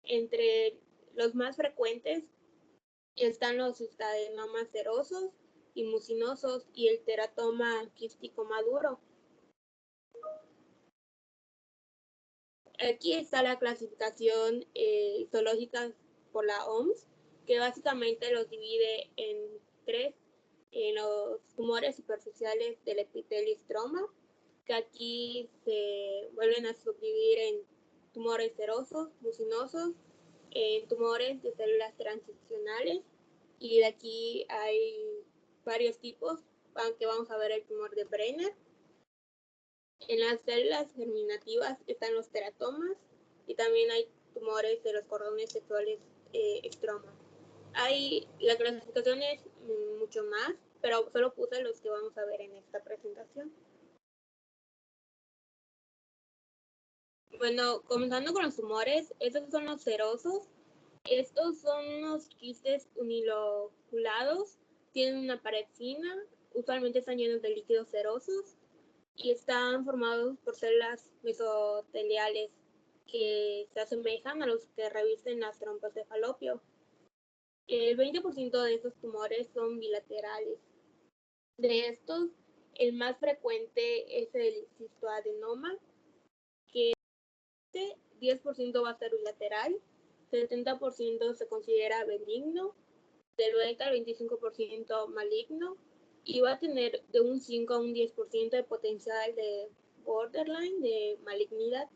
Entre los más frecuentes están los adenomas serosos y mucinosos y el teratoma quístico maduro. Aquí está la clasificación histológica por la OMS, que básicamente los divide en tres, en los tumores superficiales del epitelio y estroma, que aquí se vuelven a subdividir en tumores serosos, mucinosos, en tumores de células transicionales, y de aquí hay varios tipos, aunque vamos a ver el tumor de Brenner. En las células germinativas están los teratomas y también hay tumores de los cordones sexuales estroma. La clasificación es mucho más, pero solo puse los que vamos a ver en esta presentación. Bueno, comenzando con los tumores, estos son los serosos. Estos son unos quistes uniloculados, tienen una pared fina, usualmente están llenos de líquidos serosos y están formados por células mesoteliales que se asemejan a los que revisten las trompas de Falopio. El 20% de estos tumores son bilaterales. De estos, el más frecuente es el cistoadenoma, que 10% va a ser bilateral, 70% se considera benigno, del 20 al 25% maligno, y va a tener de un 5 a un 10% de potencial de borderline, de malignidad.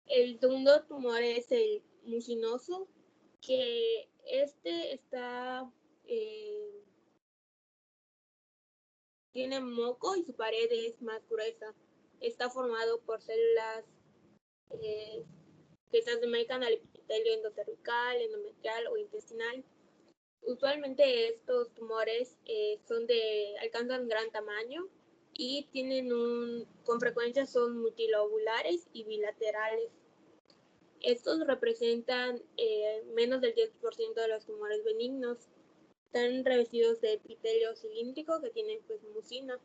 El segundo tumor es el mucinoso, que tiene moco y su pared es más gruesa. Está formado por células que se asemejan al epitelio endocervical, endometrial o intestinal. Usualmente estos tumores alcanzan gran tamaño y con frecuencia son multilobulares y bilaterales. Estos representan menos del 10% de los tumores benignos. Están revestidos de epitelio cilíndrico que tienen pues mucina.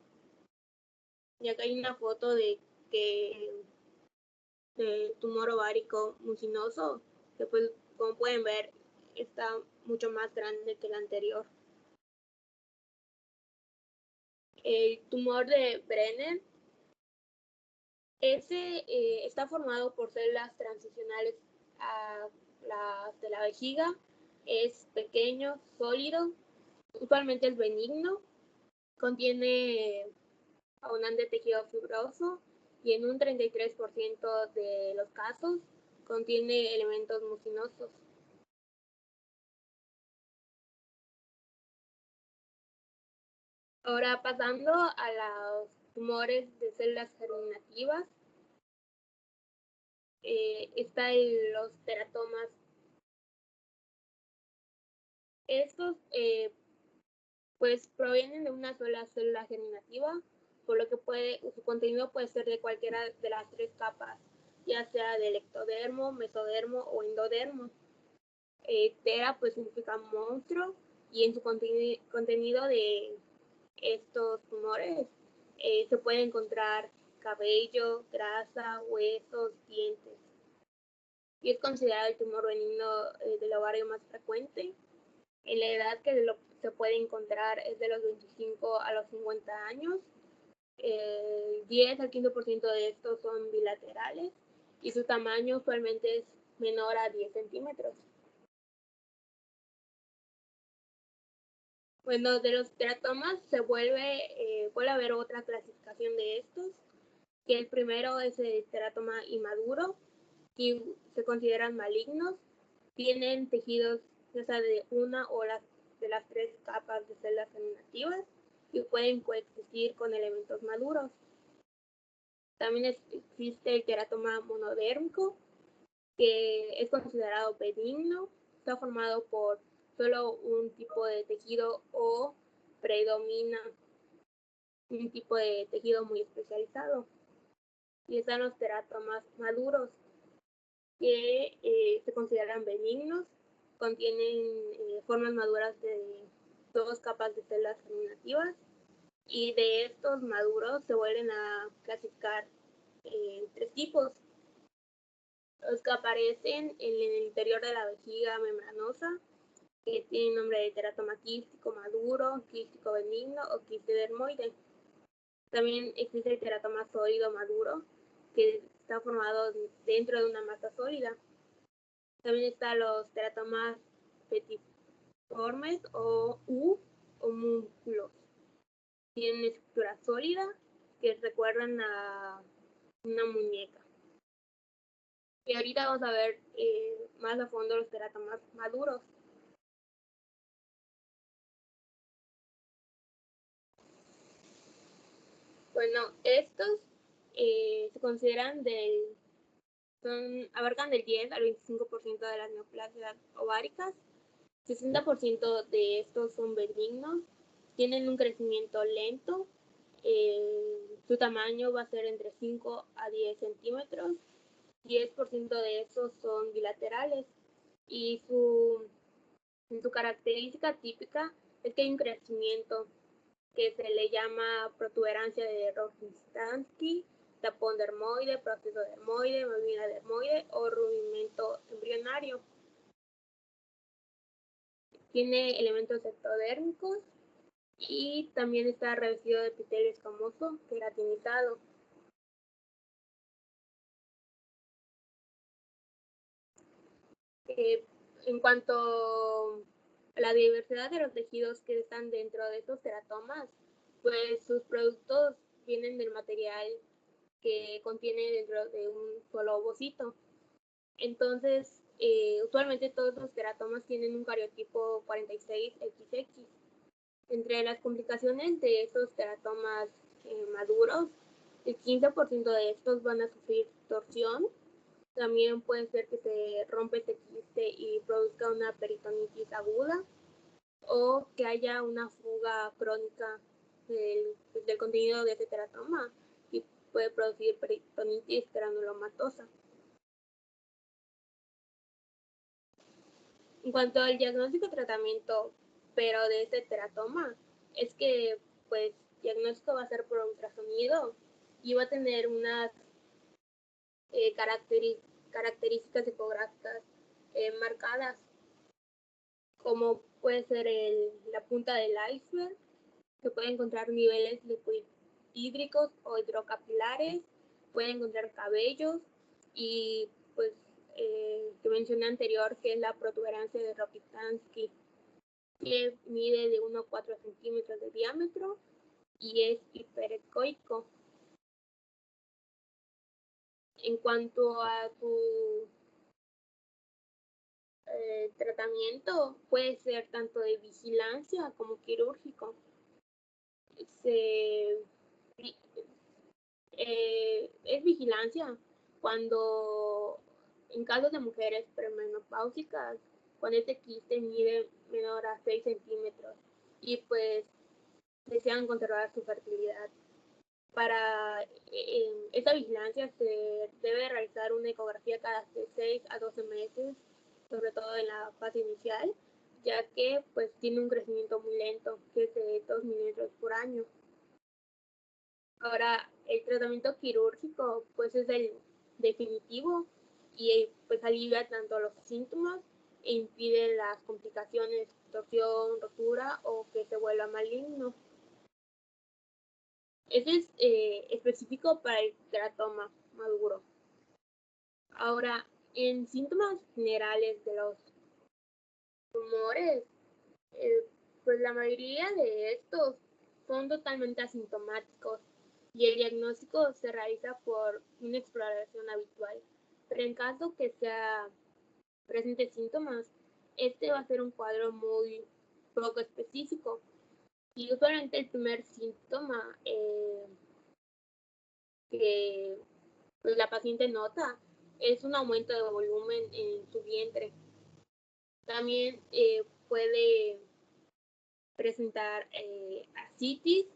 Y acá hay una foto de tumor ovárico mucinoso, que pues como pueden ver está mucho más grande que el anterior. El tumor de Brenner, está formado por células transicionales a las de la vejiga, es pequeño, sólido, usualmente es benigno, contiene abundante tejido fibroso y en un 33% de los casos contiene elementos mucinosos. Ahora pasando a los tumores de células germinativas, están los teratomas. Estos pues provienen de una sola célula germinativa, por lo que su contenido puede ser de cualquiera de las tres capas, ya sea del ectodermo, mesodermo o endodermo. Tera pues significa monstruo, y en su contenido de estos tumores se puede encontrar cabello, grasa, huesos, dientes. Y es considerado el tumor benigno del ovario más frecuente. En la edad que se puede encontrar es de los 25 a los 50 años. El 10 al 15% de estos son bilaterales y su tamaño usualmente es menor a 10 centímetros. Bueno, de los teratomas se vuelve a haber otra clasificación de estos, que el primero es el teratoma inmaduro, que se consideran malignos, tienen tejidos ya sea de una o de las tres capas de células germinativas y pueden coexistir con elementos maduros. También existe el teratoma monodérmico, que es considerado benigno, está formado por solo un tipo de tejido o predomina un tipo de tejido muy especializado. Y están los teratomas maduros, que se consideran benignos, contienen formas maduras de dos capas de células germinativas, y de estos maduros se vuelven a clasificar tres tipos. Los que aparecen en el interior de la vejiga membranosa, que tiene nombre de teratoma quístico maduro, quístico benigno o quiste dermoide. También existe el teratoma sólido maduro, que está formado dentro de una masa sólida. También están los teratomas petiformes o homúnculos. Tienen una estructura sólida que recuerdan a una muñeca. Y ahorita vamos a ver más a fondo los teratomas maduros. Bueno, estos se consideran abarcan del 10 al 25% de las neoplasias ováricas. 60% de estos son benignos, tienen un crecimiento lento, su tamaño va a ser entre 5 a 10 centímetros, 10% de estos son bilaterales y su característica típica es que hay un crecimiento que se le llama protuberancia de Rogzinski, tapón dermoide, proceso dermoide, membrana dermoide o rudimento embrionario. Tiene elementos ectodérmicos y también está revestido de epitelio escamoso queratinizado. En cuanto a la diversidad de los tejidos que están dentro de estos teratomas, pues sus productos vienen del material que contiene dentro de un solo ovocito. Entonces, usualmente todos los teratomas tienen un cariotipo 46XX. Entre las complicaciones de estos teratomas maduros, el 15% de estos van a sufrir torsión. También puede ser que se rompe este quiste y produzca una peritonitis aguda o que haya una fuga crónica del contenido de este teratoma y puede producir peritonitis granulomatosa. En cuanto al diagnóstico y tratamiento, pero de este teratoma, es que pues diagnóstico va a ser por ultrasonido y va a tener unas características ecográficas marcadas, como puede ser la punta del iceberg, que puede encontrar niveles hídricos o hidrocapilares, puede encontrar cabellos y pues que mencioné anterior, que es la protuberancia de Rogzinski, que mide de 1 a 4 centímetros de diámetro y es hiperecoico. En cuanto a su tratamiento, puede ser tanto de vigilancia como quirúrgico. Es vigilancia cuando, en casos de mujeres premenopáusicas, cuando este quiste mide menor a 6 centímetros y pues desean conservar su fertilidad. Para esta vigilancia se debe realizar una ecografía cada 6 a 12 meses, sobre todo en la fase inicial, ya que pues tiene un crecimiento muy lento, que es de 2 milímetros por año. Ahora, el tratamiento quirúrgico pues es el definitivo y pues alivia tanto los síntomas e impide las complicaciones, torsión, rotura o que se vuelva maligno. Ese es específico para el teratoma maduro. Ahora, en síntomas generales de los tumores, pues la mayoría de estos son totalmente asintomáticos y el diagnóstico se realiza por una exploración habitual. Pero en caso que sea presente síntomas, este va a ser un cuadro muy poco específico. Y usualmente el primer síntoma que pues, la paciente nota es un aumento de volumen en su vientre. También puede presentar ascitis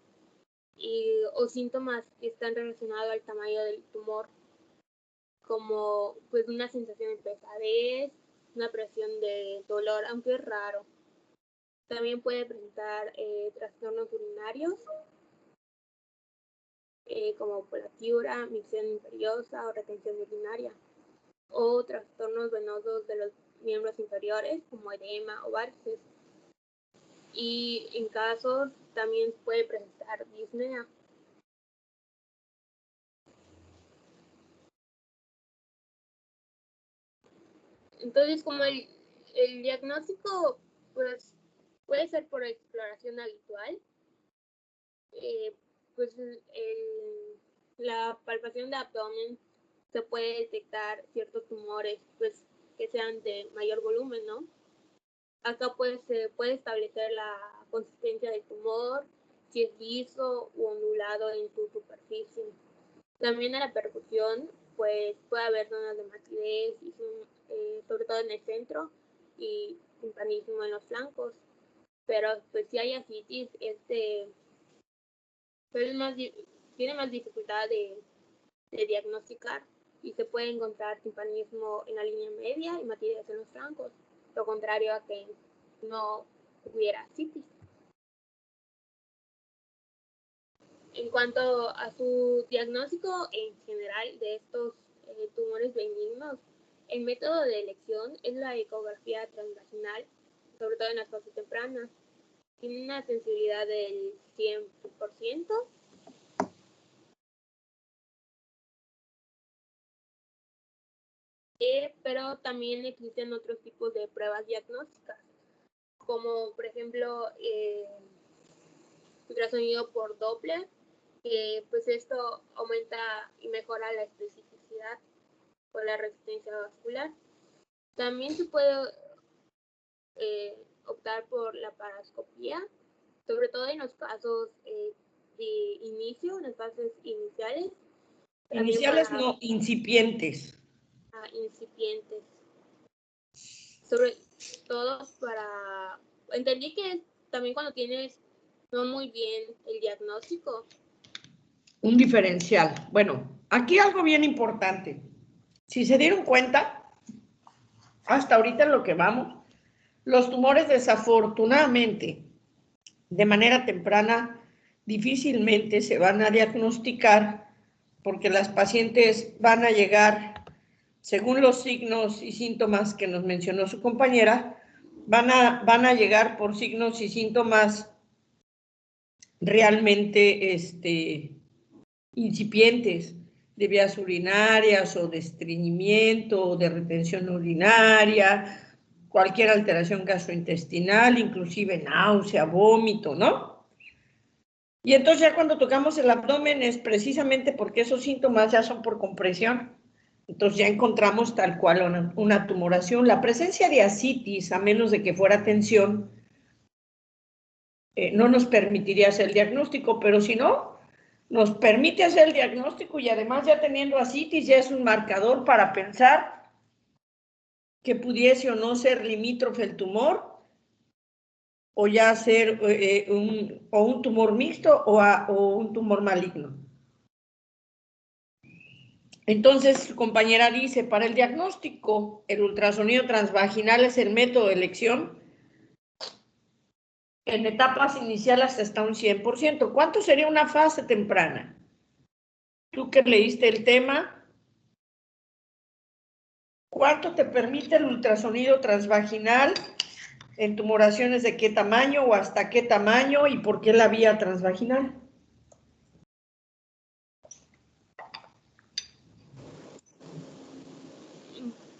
o síntomas que están relacionados al tamaño del tumor, como pues una sensación de pesadez, una presión de dolor, aunque es raro. También puede presentar trastornos urinarios, como polatiura, micción imperiosa o retención urinaria, o trastornos venosos de los miembros inferiores, como edema o varices. Y en casos también puede presentar disnea. Entonces, como el diagnóstico pues puede ser por exploración habitual, pues la palpación de abdomen se puede detectar ciertos tumores pues que sean de mayor volumen, ¿no? Acá pues se puede establecer la consistencia del tumor, si es liso o ondulado en su superficie. También en la percusión pues puede haber zonas de matidez, sobre todo en el centro, y timpanismo en los flancos. Pero pues si hay ascitis, pues tiene más dificultad de diagnosticar, y se puede encontrar timpanismo en la línea media y matidez en los flancos, lo contrario a que no hubiera ascitis. En cuanto a su diagnóstico en general de estos tumores benignos, el método de elección es la ecografía transvaginal, sobre todo en las fases tempranas. Tiene una sensibilidad del 100%. Pero también existen otros tipos de pruebas diagnósticas, como por ejemplo ultrasonido por Doppler, que pues esto aumenta y mejora la especificidad por la resistencia vascular. También se puede optar por la paroscopía, sobre todo en los casos de inicio, en las fases iniciales. Iniciales no, incipientes. Incipientes. Sobre todo para... Entendí que también cuando tienes no muy bien el diagnóstico. Un diferencial. Bueno, aquí algo bien importante. Si se dieron cuenta, hasta ahorita en lo que vamos, los tumores desafortunadamente, de manera temprana, difícilmente se van a diagnosticar porque las pacientes van a llegar, según los signos y síntomas que nos mencionó su compañera, van a llegar por signos y síntomas realmente incipientes, de vías urinarias o de estreñimiento o de retención urinaria, cualquier alteración gastrointestinal, inclusive náusea, vómito, ¿no? Y entonces ya cuando tocamos el abdomen es precisamente porque esos síntomas ya son por compresión. Entonces ya encontramos tal cual una tumoración. La presencia de ascitis, a menos de que fuera tensión, no nos permitiría hacer el diagnóstico, pero si no, nos permite hacer el diagnóstico, y además ya teniendo ascitis ya es un marcador para pensar que pudiese o no ser limítrofe el tumor, o ya ser un tumor mixto o un tumor maligno. Entonces, su compañera dice, para el diagnóstico, el ultrasonido transvaginal es el método de elección. En etapas iniciales hasta un 100%. ¿Cuánto sería una fase temprana? Tú que leíste el tema, ¿cuánto te permite el ultrasonido transvaginal en tumoraciones de qué tamaño o hasta qué tamaño y por qué la vía transvaginal?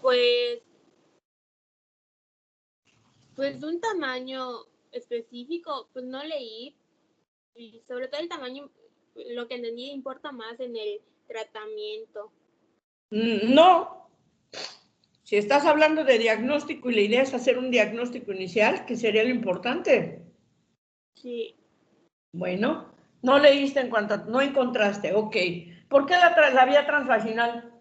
Pues un tamaño específico, pues no leí, y sobre todo el tamaño, lo que entendí importa más en el tratamiento. No. Si estás hablando de diagnóstico y la idea es hacer un diagnóstico inicial, ¿qué sería lo importante? Sí. Bueno, no leíste en cuanto no encontraste, ok. ¿Por qué la vía transvaginal?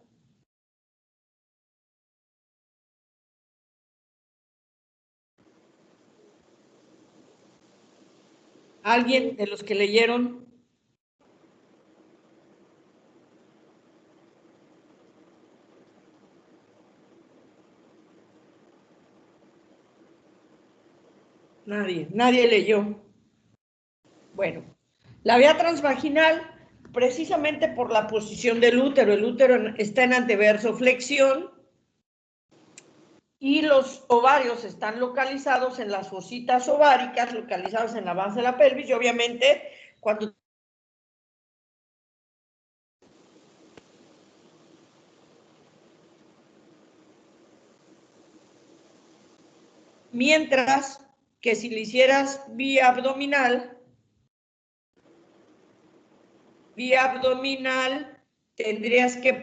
¿Alguien de los que leyeron? Nadie leyó. Bueno, la vía transvaginal precisamente por la posición del útero. El útero está en anteverso flexión y los ovarios están localizados en las fositas ováricas, localizados en la base de la pelvis, y obviamente cuando mientras que si lo hicieras vía abdominal tendrías que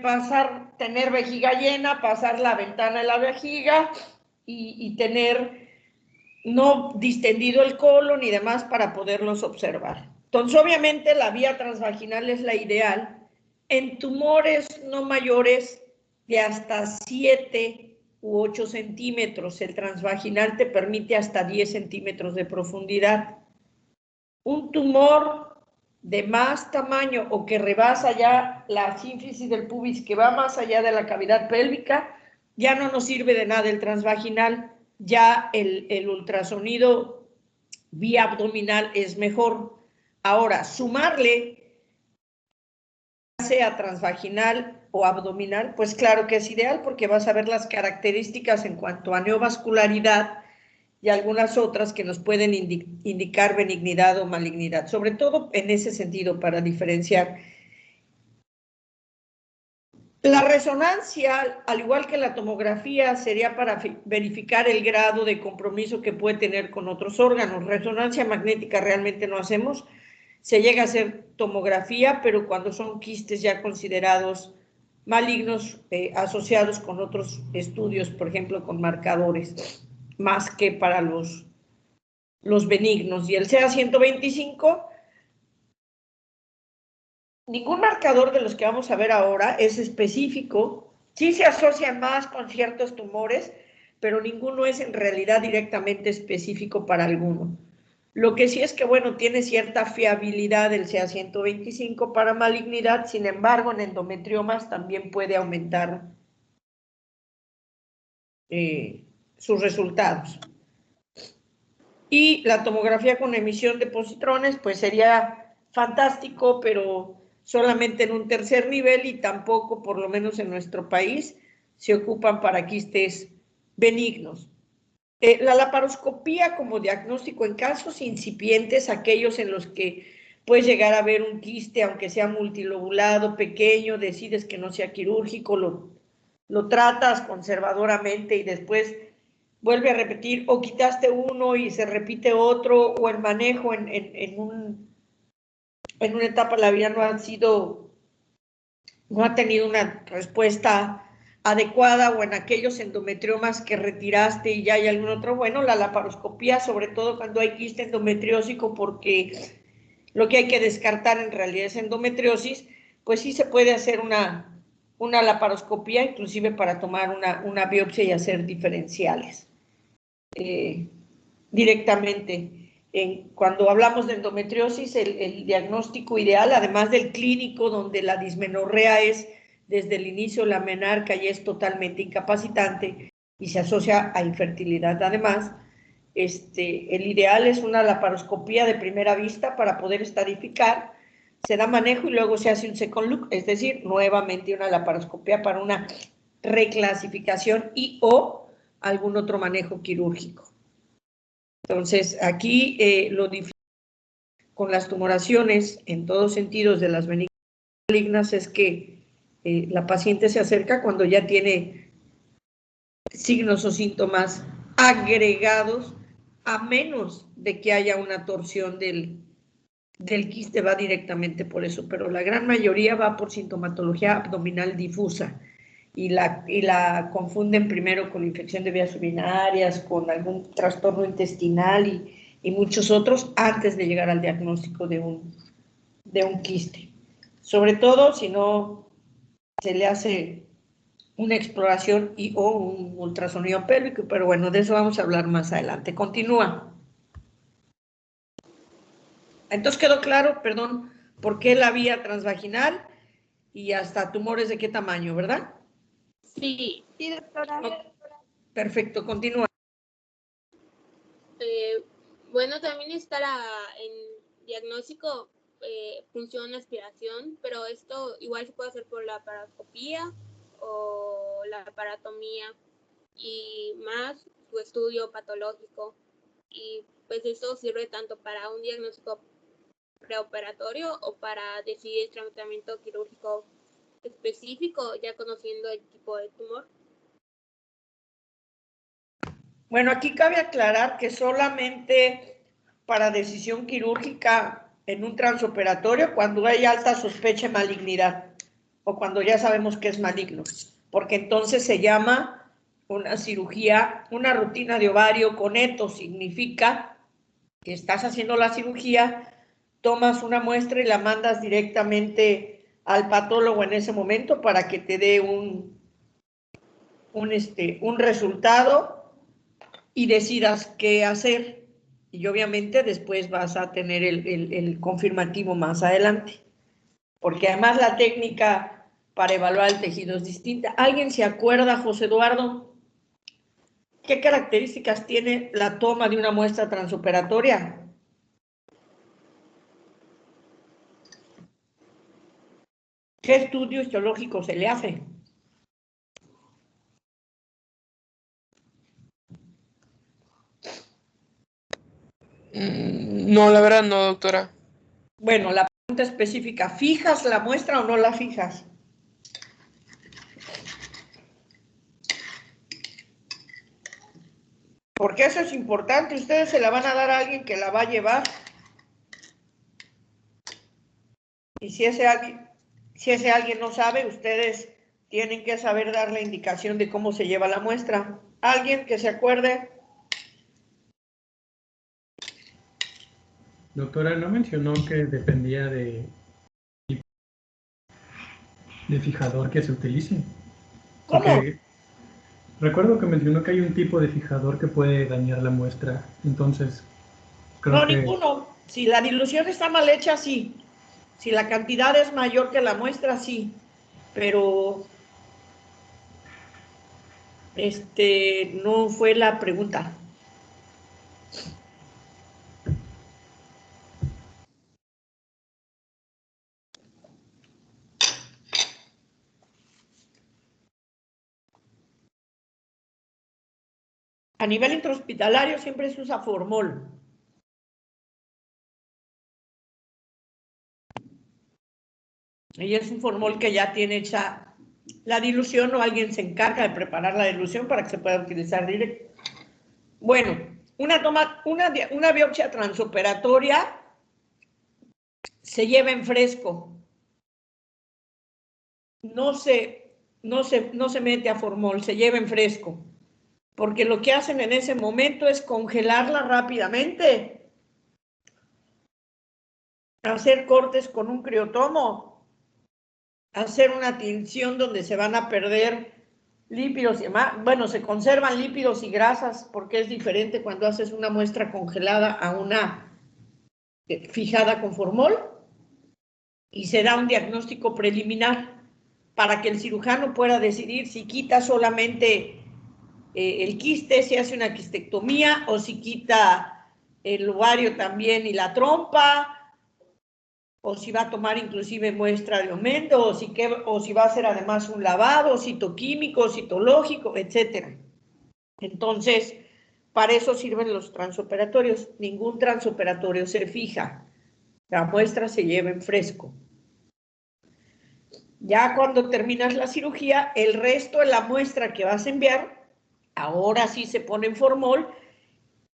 tener vejiga llena, pasar la ventana de la vejiga y tener no distendido el colon y demás para poderlos observar. Entonces, obviamente, la vía transvaginal es la ideal en tumores no mayores de hasta 7 u 8 centímetros. El transvaginal te permite hasta 10 centímetros de profundidad. Un tumor de más tamaño o que rebasa ya la sínfisis del pubis, que va más allá de la cavidad pélvica, ya no nos sirve de nada el transvaginal, ya el ultrasonido vía abdominal es mejor. Ahora, sumarle, sea transvaginal o abdominal, pues claro que es ideal porque vas a ver las características en cuanto a neovascularidad y algunas otras que nos pueden indicar benignidad o malignidad, sobre todo en ese sentido para diferenciar. La resonancia, al igual que la tomografía, sería para verificar el grado de compromiso que puede tener con otros órganos. Resonancia magnética realmente no hacemos, se llega a hacer tomografía, pero cuando son quistes ya considerados malignos, asociados con otros estudios, por ejemplo, con marcadores, más que para los benignos. Y el CA125, ningún marcador de los que vamos a ver ahora es específico. Sí se asocian más con ciertos tumores, pero ninguno es en realidad directamente específico para alguno. Lo que sí es que, bueno, tiene cierta fiabilidad el CA125 para malignidad, sin embargo, en endometriomas también puede aumentar sus resultados. Y la tomografía con emisión de positrones, pues sería fantástico, pero solamente en un tercer nivel y tampoco, por lo menos en nuestro país, se ocupan para quistes benignos. La laparoscopía como diagnóstico en casos incipientes, aquellos en los que puedes llegar a ver un quiste, aunque sea multilobulado, pequeño, decides que no sea quirúrgico, lo tratas conservadoramente y después vuelve a repetir, o quitaste uno y se repite otro, o el manejo en una etapa de la vida no ha tenido una respuesta adecuada, o en aquellos endometriomas que retiraste y ya hay algún otro, bueno, la laparoscopía, sobre todo cuando hay quiste endometriósico, porque lo que hay que descartar en realidad es endometriosis, pues sí se puede hacer una laparoscopía, inclusive para tomar una biopsia y hacer diferenciales. Directamente. Cuando hablamos de endometriosis, el diagnóstico ideal, además del clínico, donde la dismenorrea es desde el inicio la menarca y es totalmente incapacitante y se asocia a infertilidad además, el ideal es una laparoscopía de primera vista para poder estadificar, se da manejo y luego se hace un second look, es decir, nuevamente una laparoscopia para una reclasificación y o algún otro manejo quirúrgico. Entonces, aquí lo difícil con las tumoraciones, en todos sentidos de las benignas, es que la paciente se acerca cuando ya tiene signos o síntomas agregados, a menos de que haya una torsión del quiste, va directamente por eso, pero la gran mayoría va por sintomatología abdominal difusa. Y la confunden primero con infección de vías urinarias, con algún trastorno intestinal y muchos otros antes de llegar al diagnóstico de un quiste. Sobre todo si no se le hace una exploración y o un ultrasonido pélvico, pero bueno, de eso vamos a hablar más adelante. Continúa. Entonces quedó claro, perdón, por qué la vía transvaginal y hasta tumores de qué tamaño, ¿verdad? Sí. Sí, doctora. Perfecto, continúa. Bueno, también está en diagnóstico función aspiración, pero esto igual se puede hacer por la laparoscopía o la aparatomía y más su estudio patológico. Y pues eso sirve tanto para un diagnóstico preoperatorio o para decidir el tratamiento quirúrgico específico, ya conociendo el tipo de tumor. Bueno, aquí cabe aclarar que solamente para decisión quirúrgica en un transoperatorio cuando hay alta sospecha de malignidad o cuando ya sabemos que es maligno, porque entonces se llama una cirugía, una rutina de ovario con eto, significa que estás haciendo la cirugía, tomas una muestra y la mandas directamente al patólogo en ese momento para que te dé un resultado y decidas qué hacer. Y obviamente después vas a tener el confirmativo más adelante, porque además la técnica para evaluar el tejido es distinta. ¿Alguien se acuerda, José Eduardo, qué características tiene la toma de una muestra transoperatoria? ¿Qué estudio histológico se le hace? No, la verdad no, doctora. Bueno, la pregunta específica, ¿fijas la muestra o no la fijas? Porque eso es importante, ustedes se la van a dar a alguien que la va a llevar. Y si ese alguien no sabe, ustedes tienen que saber dar la indicación de cómo se lleva la muestra. ¿Alguien que se acuerde? Doctora, ¿no mencionó que dependía de fijador que se utilice? ¿Cómo? Porque recuerdo que mencionó que hay un tipo de fijador que puede dañar la muestra, entonces creo No, que... ninguno. Si la dilución está mal hecha, sí. Si la cantidad es mayor que la muestra, sí. Pero no fue la pregunta. A nivel intrahospitalario siempre se usa formol. Y es un formol que ya tiene hecha la dilución o alguien se encarga de preparar la dilución para que se pueda utilizar directo. Bueno, una biopsia transoperatoria se lleva en fresco. No se mete a formol, se lleva en fresco. Porque lo que hacen en ese momento es congelarla rápidamente, hacer cortes con un criotomo, hacer una tinción donde se van a perder lípidos y demás. Bueno, se conservan lípidos y grasas porque es diferente cuando haces una muestra congelada a una fijada con formol y se da un diagnóstico preliminar para que el cirujano pueda decidir si quita solamente el quiste, si hace una quistectomía o si quita el ovario también y la trompa, o si va a tomar inclusive muestra de aumento, o si va a hacer además un lavado citoquímico, citológico, etc. Entonces, para eso sirven los transoperatorios. Ningún transoperatorio se fija. La muestra se lleva en fresco. Ya cuando terminas la cirugía, el resto de la muestra que vas a enviar, ahora sí se pone en formol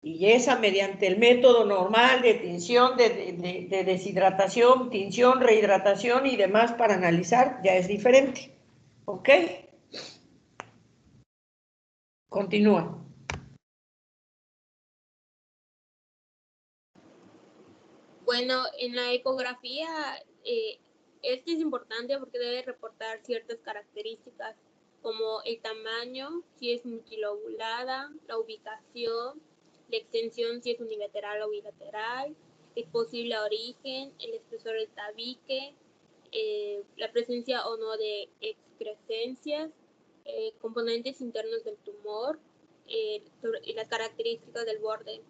y esa mediante el método normal de tinción, de deshidratación, tinción, rehidratación y demás para analizar, ya es diferente. ¿Ok? Continúa. Bueno, en la ecografía, este es importante porque debe reportar ciertas características como el tamaño, si es multilobulada, la ubicación, la extensión, si es unilateral o bilateral, el posible origen, el espesor del tabique, la presencia o no de excrescencias, componentes internos del tumor, y las características del borde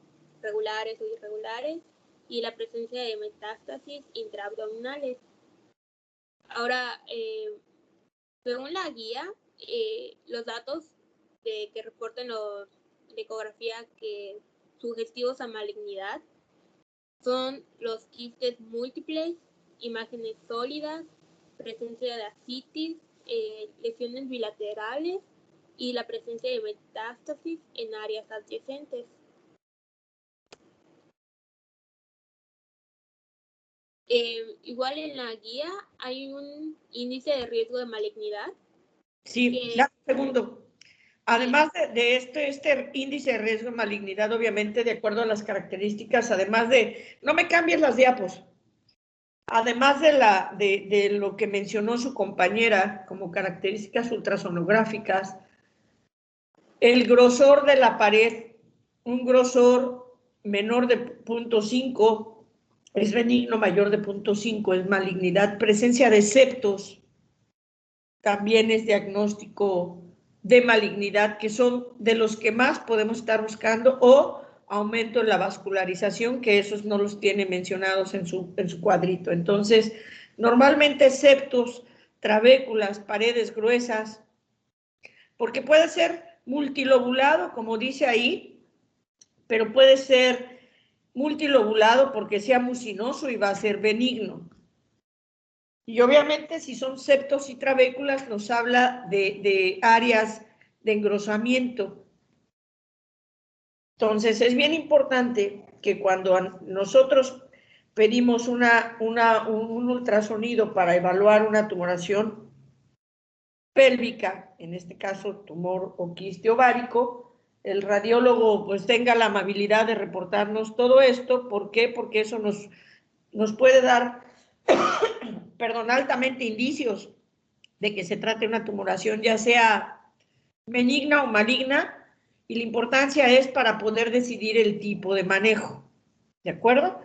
regulares o irregulares, y la presencia de metástasis intraabdominales. Ahora, según la guía, los datos que reportan la ecografía que sugestivos a malignidad son los quistes múltiples, imágenes sólidas, presencia de ascitis, lesiones bilaterales y la presencia de metástasis en áreas adyacentes. Igual en la guía hay un índice de riesgo de malignidad. Sí, dame un segundo. Además de este índice de riesgo de malignidad, obviamente, de acuerdo a las características, además de, no me cambies las diapos, además de lo que mencionó su compañera como características ultrasonográficas, el grosor de la pared, un grosor menor de 0.5 es benigno, mayor de 0.5 es malignidad, presencia de septos también es diagnóstico de malignidad, que son de los que más podemos estar buscando, o aumento en la vascularización, que esos no los tiene mencionados en su cuadrito. Entonces, normalmente septos, trabéculas, paredes gruesas, porque puede ser multilobulado, como dice ahí, pero puede ser multilobulado porque sea mucinoso y va a ser benigno. Y obviamente si son septos y trabéculas nos habla de áreas de engrosamiento. Entonces es bien importante que cuando nosotros pedimos un ultrasonido para evaluar una tumoración pélvica, en este caso tumor o quiste ovárico, el radiólogo pues tenga la amabilidad de reportarnos todo esto. ¿Por qué? Porque eso nos puede dar perdón, altamente indicios de que se trate de una tumoración ya sea benigna o maligna, y la importancia es para poder decidir el tipo de manejo, ¿de acuerdo?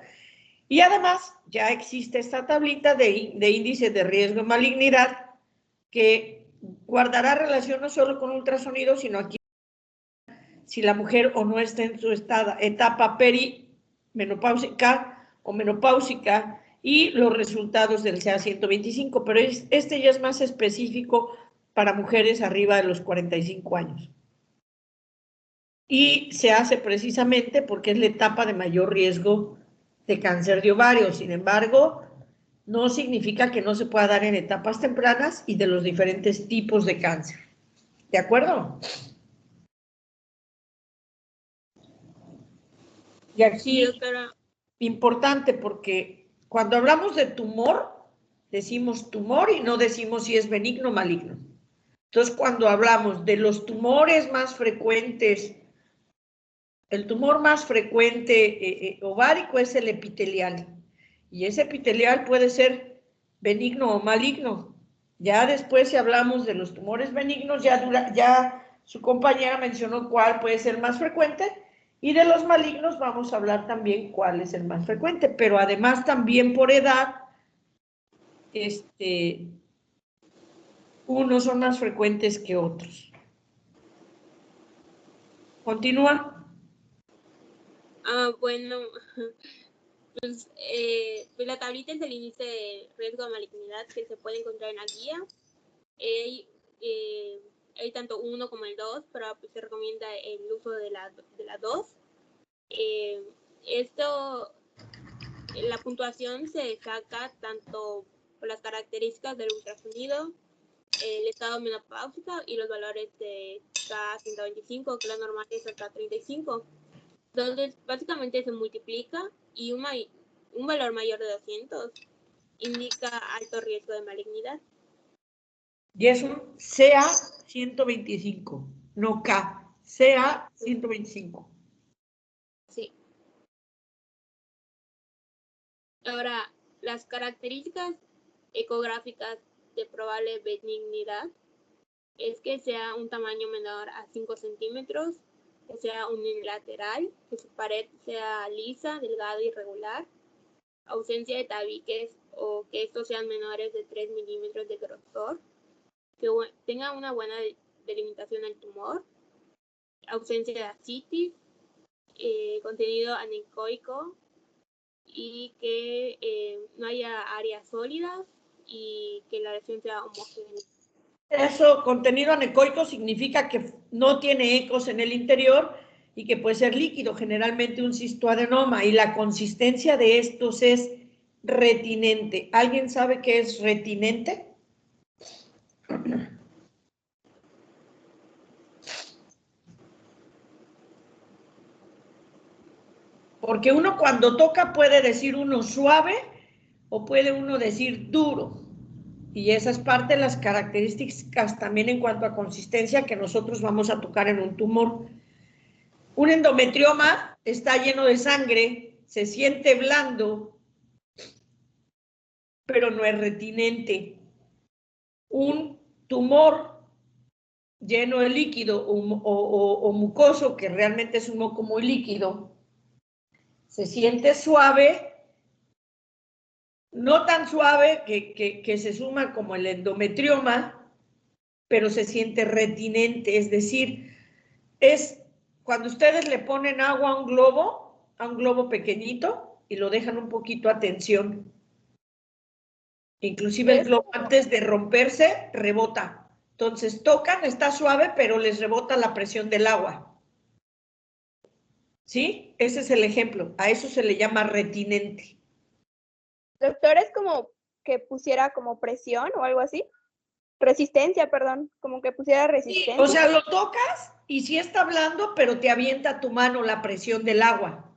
Y además ya existe esta tablita de índice de riesgo de malignidad que guardará relación no solo con ultrasonido, sino aquí si la mujer o no está en su etapa perimenopáusica o menopáusica, y los resultados del CA-125, pero este ya es más específico para mujeres arriba de los 45 años. Y se hace precisamente porque es la etapa de mayor riesgo de cáncer de ovario. Sin embargo, no significa que no se pueda dar en etapas tempranas y de los diferentes tipos de cáncer. ¿De acuerdo? Y aquí, sí, doctora, importante, porque cuando hablamos de tumor, decimos tumor y no decimos si es benigno o maligno. Entonces, cuando hablamos de los tumores más frecuentes, el tumor más frecuente ovárico es el epitelial. Y ese epitelial puede ser benigno o maligno. Ya después, si hablamos de los tumores benignos, ya su compañera mencionó cuál puede ser más frecuente. Y de los malignos vamos a hablar también cuál es el más frecuente, pero además también por edad, unos son más frecuentes que otros. Continúa. Bueno, pues la tablita es el índice de riesgo de malignidad que se puede encontrar en la guía. Hay tanto 1 como el 2, pero pues, se recomienda el uso de la 2. La puntuación se saca tanto por las características del ultrasonido, el estado menopáusico y los valores de K125, que la normal es hasta 35. Entonces, básicamente se multiplica y un valor mayor de 200 indica alto riesgo de malignidad. Y es un CA-125, no K, CA-125. Sí. Ahora, las características ecográficas de probable benignidad es que sea un tamaño menor a 5 centímetros, que sea unilateral, que su pared sea lisa, delgada y regular, ausencia de tabiques o que estos sean menores de 3 milímetros de grosor, que tenga una buena delimitación del tumor, ausencia de ascitis, contenido anecoico y que no haya áreas sólidas y que la lesión sea homogénea. Eso, contenido anecoico, significa que no tiene ecos en el interior y que puede ser líquido, generalmente un cistoadenoma, y la consistencia de estos es retinente. ¿Alguien sabe qué es retinente? Porque uno cuando toca puede decir uno suave o puede uno decir duro. Y esa es parte de las características también en cuanto a consistencia que nosotros vamos a tocar en un tumor. Un endometrioma está lleno de sangre, se siente blando, pero no es retinente. Un tumor lleno de líquido o mucoso, que realmente es un moco muy líquido, se siente suave, no tan suave que se suma como el endometrioma, pero se siente retinente, es decir, es cuando ustedes le ponen agua a un globo pequeñito, y lo dejan un poquito a tensión. Inclusive el globo antes de romperse rebota. Entonces tocan, está suave, pero les rebota la presión del agua. ¿Sí? Ese es el ejemplo. A eso se le llama retinente. Doctor, ¿es como que pusiera como presión o algo así? Resistencia, perdón, como que pusiera resistencia. Sí, o sea, lo tocas y sí está blando, pero te avienta a tu mano la presión del agua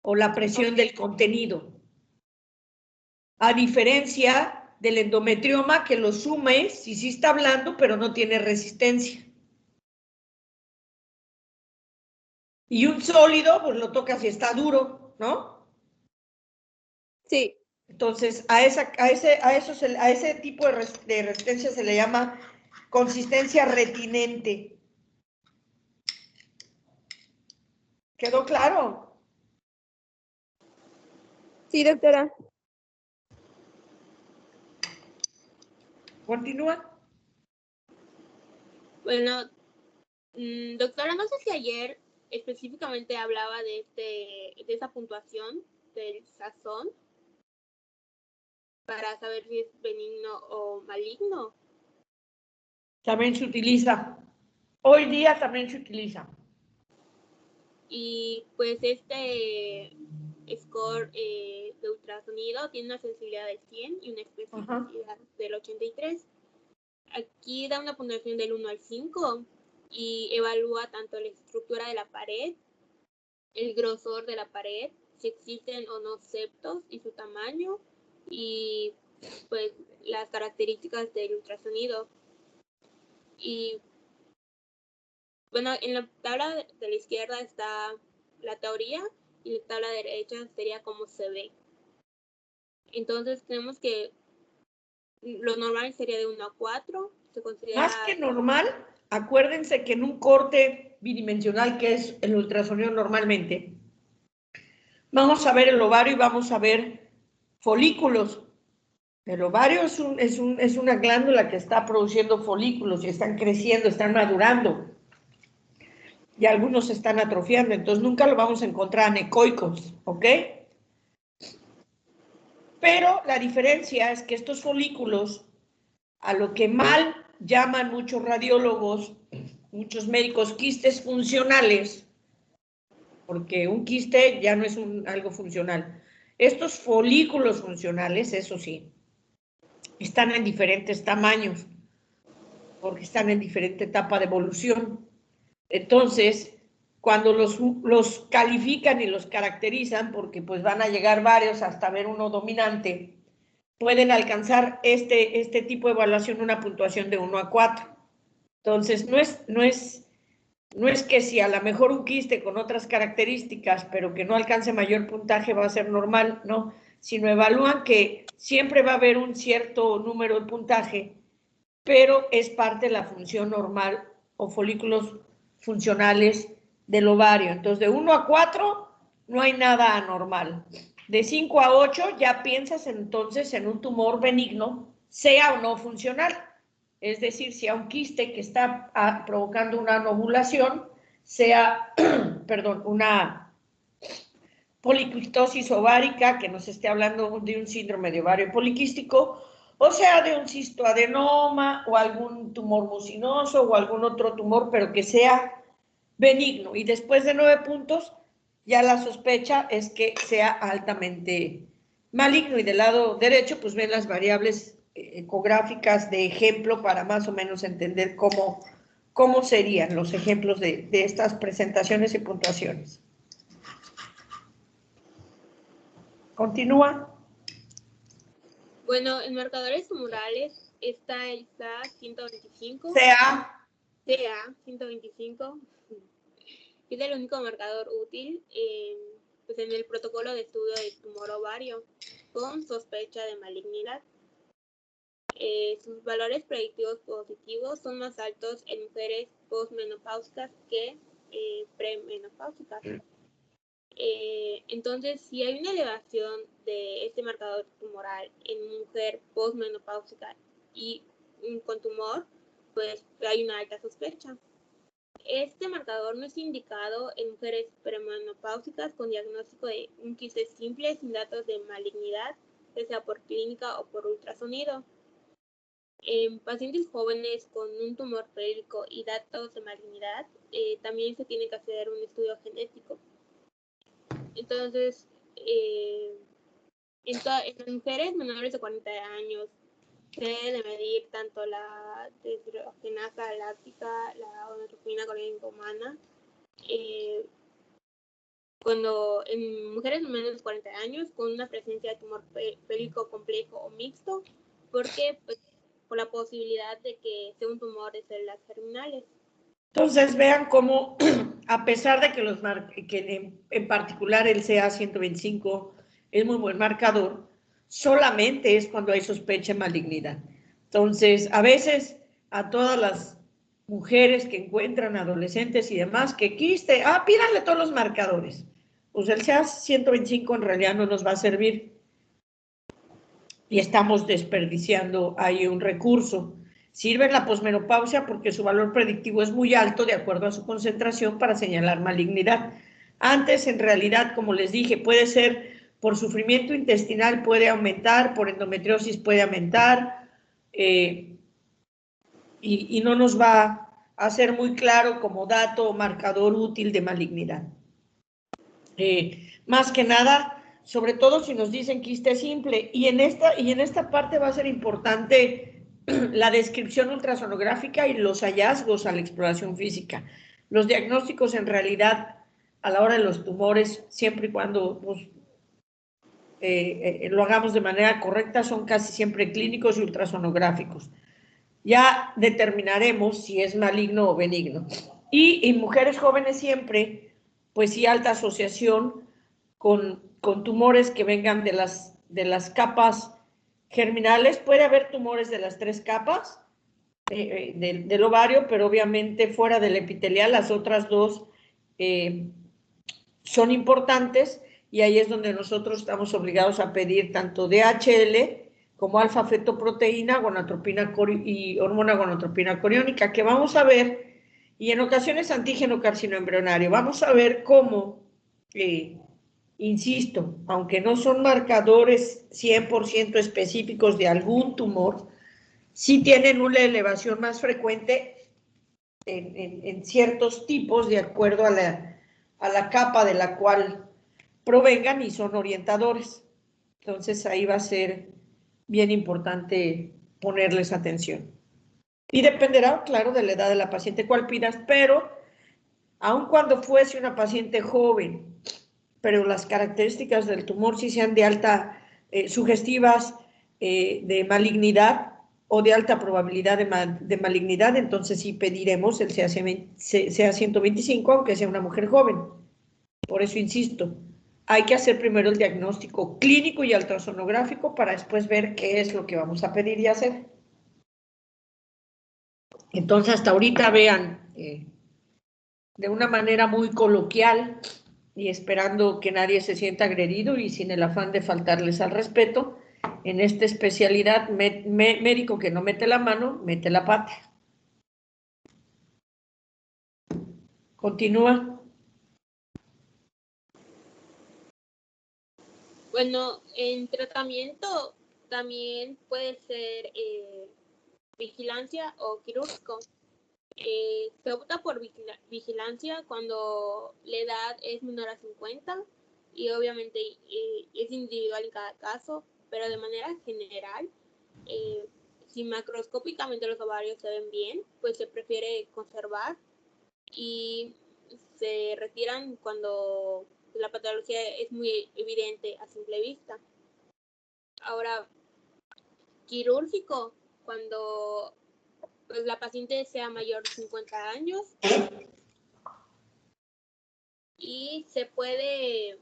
o la presión del contenido. A diferencia del endometrioma, que lo sumes y sí está blando, pero no tiene resistencia. Y un sólido, pues lo tocas y está duro, ¿no? Sí. Entonces, a ese tipo de resistencia se le llama consistencia retinente. ¿Quedó claro? Sí, doctora. Continúa. Bueno, doctora, no sé si ayer específicamente hablaba de esa puntuación del sazón para saber si es benigno o maligno. También se utiliza. Hoy día también se utiliza. Y pues este score de ultrasonido tiene una sensibilidad del 100 y una especificidad del 83. Aquí da una puntuación del 1 al 5 y evalúa tanto la estructura de la pared, el grosor de la pared, si existen o no septos y su tamaño, y pues las características del ultrasonido. Y bueno, en la tabla de la izquierda está la teoría y la tabla derecha sería cómo se ve. Entonces tenemos que lo normal sería de 1 a 4. Se considera... Más que normal, acuérdense que en un corte bidimensional, que es el ultrasonido normalmente, vamos a ver el ovario y vamos a ver folículos. El ovario es una glándula que está produciendo folículos y están creciendo, están madurando. Y algunos se están atrofiando, entonces nunca lo vamos a encontrar anecoicos, ¿ok? Pero la diferencia es que estos folículos, a lo que mal llaman muchos radiólogos, muchos médicos, quistes funcionales, porque un quiste ya no es algo funcional. Estos folículos funcionales, eso sí, están en diferentes tamaños, porque están en diferente etapa de evolución. Entonces, cuando los califican y los caracterizan, porque pues van a llegar varios hasta ver uno dominante, pueden alcanzar este tipo de evaluación una puntuación de 1 a 4. Entonces, no es que si a lo mejor un quiste con otras características, pero que no alcance mayor puntaje va a ser normal, no, sino evalúan que siempre va a haber un cierto número de puntaje, pero es parte de la función normal o folículos funcionales del ovario. Entonces, de 1 a 4 no hay nada anormal. De 5 a 8 ya piensas entonces en un tumor benigno, sea o no funcional. Es decir, si a un quiste que está provocando una anovulación, sea, perdón, poliquistosis ovárica, que nos esté hablando de un síndrome de ovario poliquístico, o sea, de un cistoadenoma o algún tumor mucinoso o algún otro tumor, pero que sea benigno. Y después de 9 puntos, ya la sospecha es que sea altamente maligno. Y del lado derecho, pues ven las variables ecográficas de ejemplo para más o menos entender cómo serían los ejemplos de estas presentaciones y puntuaciones. Continúa. Bueno, en marcadores tumorales está el CA-125. CA. CA-125. Es el único marcador útil pues en el protocolo de estudio de tumor ovario con sospecha de malignidad. Sus valores predictivos positivos son más altos en mujeres postmenopáusicas que premenopáusicas. Entonces, si hay una elevación de este marcador tumoral en mujer postmenopáusica y con tumor, pues hay una alta sospecha. Este marcador no es indicado en mujeres premenopáusicas con diagnóstico de un quiste simple sin datos de malignidad, ya sea por clínica o por ultrasonido. En pacientes jóvenes con un tumor pélvico y datos de malignidad, también se tiene que hacer un estudio genético. Entonces, en las mujeres menores de 40 años se debe medir tanto la deshidrogenasa láctica, la gonadotropina clorhídrica humana. Cuando en mujeres menores de 40 años con una presencia de tumor pélvico complejo o mixto, porque pues, por la posibilidad de que sea un tumor de células germinales. Entonces vean cómo, a pesar de que en particular el CA-125 es muy buen marcador, solamente es cuando hay sospecha de malignidad. Entonces, a veces a todas las mujeres que encuentran adolescentes y demás, que quiste, pídanle todos los marcadores. Pues el CA-125 en realidad no nos va a servir y estamos desperdiciando ahí un recurso. Sirve en la posmenopausia porque su valor predictivo es muy alto de acuerdo a su concentración para señalar malignidad. Antes, en realidad, como les dije, puede ser por sufrimiento intestinal, puede aumentar, por endometriosis puede aumentar, y no nos va a ser muy claro como dato o marcador útil de malignidad. Más que nada, sobre todo si nos dicen quiste simple, y en esta parte va a ser importante la descripción ultrasonográfica y los hallazgos a la exploración física. Los diagnósticos en realidad a la hora de los tumores, siempre y cuando pues, lo hagamos de manera correcta, son casi siempre clínicos y ultrasonográficos. Ya determinaremos si es maligno o benigno. Y en mujeres jóvenes siempre, pues sí, alta asociación con tumores que vengan de las capas germinales. Puede haber tumores de las 3 capas del ovario, pero obviamente fuera del epitelial, las otras 2 son importantes, y ahí es donde nosotros estamos obligados a pedir tanto DHL como alfa-fetoproteína, gonadotropina y hormona gonadotropina coriónica, que vamos a ver, y en ocasiones antígeno carcinoembrionario. Vamos a ver cómo, insisto, aunque no son marcadores 100% específicos de algún tumor, sí tienen una elevación más frecuente en ciertos tipos de acuerdo a la capa de la cual provengan y son orientadores. Entonces ahí va a ser bien importante ponerles atención. Y dependerá, claro, de la edad de la paciente cuál pidas, pero aun cuando fuese una paciente joven, pero las características del tumor sí sean de alta, sugestivas, de malignidad o de alta probabilidad de malignidad, entonces sí pediremos el CA-125, aunque sea una mujer joven. Por eso insisto, hay que hacer primero el diagnóstico clínico y ultrasonográfico para después ver qué es lo que vamos a pedir y hacer. Entonces, hasta ahorita vean, de una manera muy coloquial y esperando que nadie se sienta agredido y sin el afán de faltarles al respeto, en esta especialidad, médico que no mete la mano, mete la pata. Continúa. Bueno, en tratamiento también puede ser vigilancia o quirúrgico. Se opta por vigilancia cuando la edad es menor a 50 y obviamente es individual en cada caso, pero de manera general, si macroscópicamente los ovarios se ven bien, pues se prefiere conservar y se retiran cuando la patología es muy evidente a simple vista. Ahora, quirúrgico, cuando pues, la paciente sea mayor de 50 años y se puede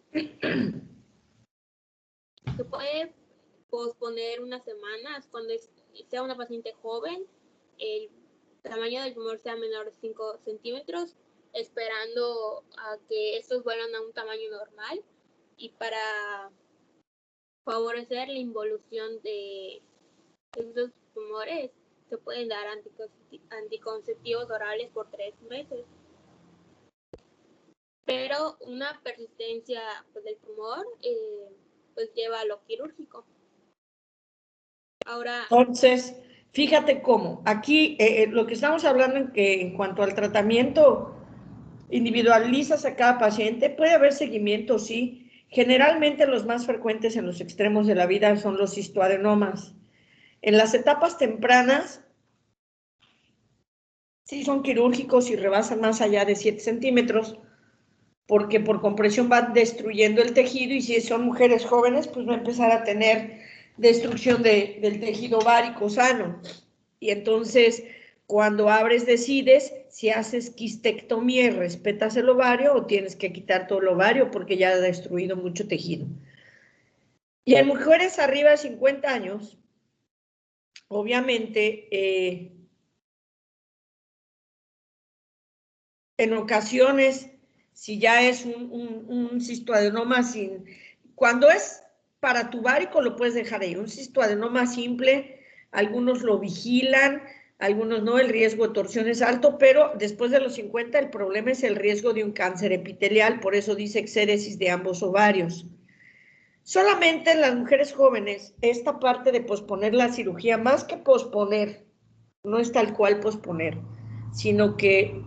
posponer unas semanas cuando sea una paciente joven, el tamaño del tumor sea menor de 5 centímetros, esperando a que estos vuelvan a un tamaño normal y para favorecer la involución de estos tumores se pueden dar anticonceptivos orales por 3 meses. Pero una persistencia pues, del tumor pues lleva a lo quirúrgico. Ahora, Entonces, fíjate cómo, aquí lo que estamos hablando en cuanto al tratamiento, individualizas a cada paciente, puede haber seguimiento, sí. Generalmente los más frecuentes en los extremos de la vida son los cistoadenomas. En las etapas tempranas, sí son quirúrgicos y rebasan más allá de 7 centímetros, porque por compresión van destruyendo el tejido y si son mujeres jóvenes, pues va a empezar a tener destrucción del tejido ovárico sano. Y entonces, cuando abres, decides si haces quistectomía y respetas el ovario o tienes que quitar todo el ovario porque ya ha destruido mucho tejido. Y en mujeres arriba de 50 años, obviamente, en ocasiones, si ya es un cistoadenoma cuando es para tubárico lo puedes dejar ahí, un cistoadenoma simple, algunos lo vigilan, algunos no, el riesgo de torsión es alto, pero después de los 50 el problema es el riesgo de un cáncer epitelial, por eso dice exéresis de ambos ovarios. Solamente en las mujeres jóvenes, esta parte de posponer la cirugía, más que posponer, no es tal cual posponer, sino que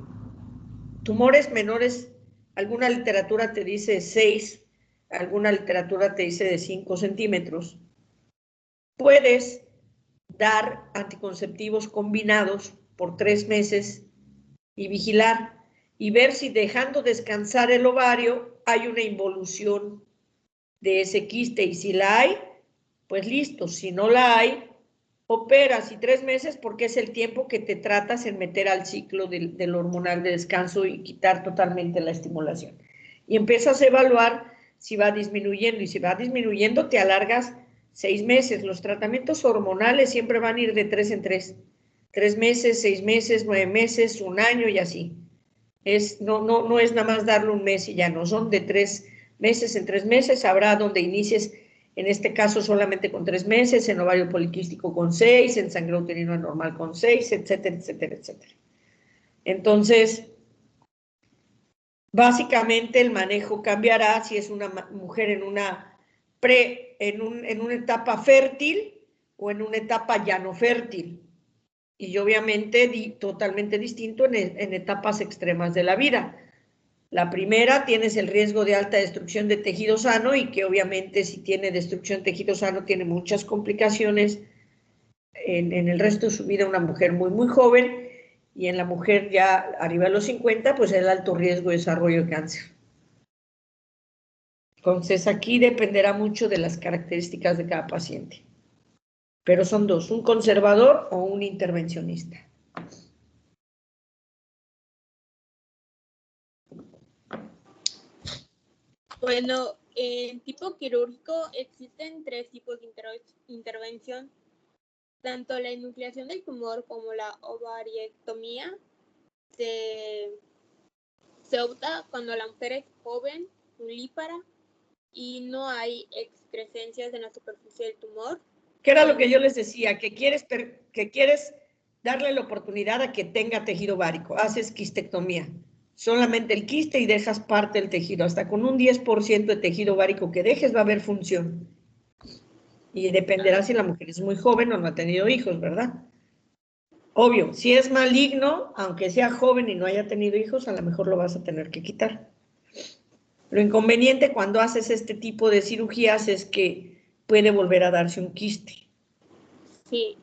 tumores menores, alguna literatura te dice 6, alguna literatura te dice de 5 centímetros, puedes dar anticonceptivos combinados por 3 meses y vigilar y ver si dejando descansar el ovario hay una involución de ese quiste y si la hay, pues listo, si no la hay, operas y 3 meses porque es el tiempo que te tratas en meter al ciclo del hormonal de descanso y quitar totalmente la estimulación. Y empiezas a evaluar si va disminuyendo y si va disminuyendo te alargas 6 meses. Los tratamientos hormonales siempre van a ir de 3 en 3. 3 meses, 6 meses, 9 meses, 1 año y así. No es nada más darle un mes y ya no, son de 3 meses en 3 meses. Habrá donde inicies en este caso solamente con 3 meses, en ovario poliquístico con 6, en sangre uterino anormal con 6, etcétera, etcétera, etcétera. Entonces, básicamente el manejo cambiará si es una mujer en una en una etapa fértil o en una etapa ya no fértil. Y obviamente totalmente distinto en etapas extremas de la vida. La primera, tienes el riesgo de alta destrucción de tejido sano y que obviamente si tiene destrucción de tejido sano tiene muchas complicaciones en el resto de su vida una mujer muy, muy joven y en la mujer ya arriba de los 50, pues el alto riesgo de desarrollo de cáncer. Entonces aquí dependerá mucho de las características de cada paciente. Pero son dos, un conservador o un intervencionista. bueno, en tipo quirúrgico existen 3 tipos de intervención. Tanto la enucleación del tumor como la ovariectomía se opta cuando la mujer es joven, nulípara y no hay excrescencias en la superficie del tumor. ¿Qué era lo que yo les decía? Que quieres darle la oportunidad a que tenga tejido ovárico, haces quistectomía. solamente el quiste y dejas parte del tejido. Hasta con un 10% de tejido ovárico que dejes va a haber función. Y dependerá si la mujer es muy joven o no ha tenido hijos, ¿verdad? Obvio, si es maligno, aunque sea joven y no haya tenido hijos, a lo mejor lo vas a tener que quitar. Lo inconveniente cuando haces este tipo de cirugías es que puede volver a darse un quiste. Sí.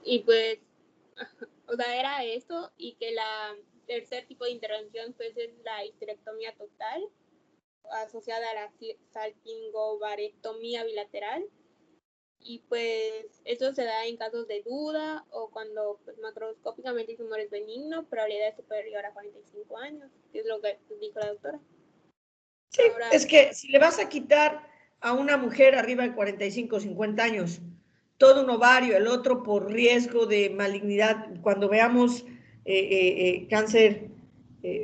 Y pues, o sea, era eso, y que la tercer tipo de intervención pues es la histerectomía total, asociada a la salpingovarectomía bilateral. Y pues eso se da en casos de duda o cuando pues, macroscópicamente el tumor es benigno, probabilidad es superior a 45 años, que es lo que dijo la doctora. Sí, Ahora, es que si le vas a quitar a una mujer arriba de 45 o 50 años todo un ovario, el otro por riesgo de malignidad, cuando veamos cáncer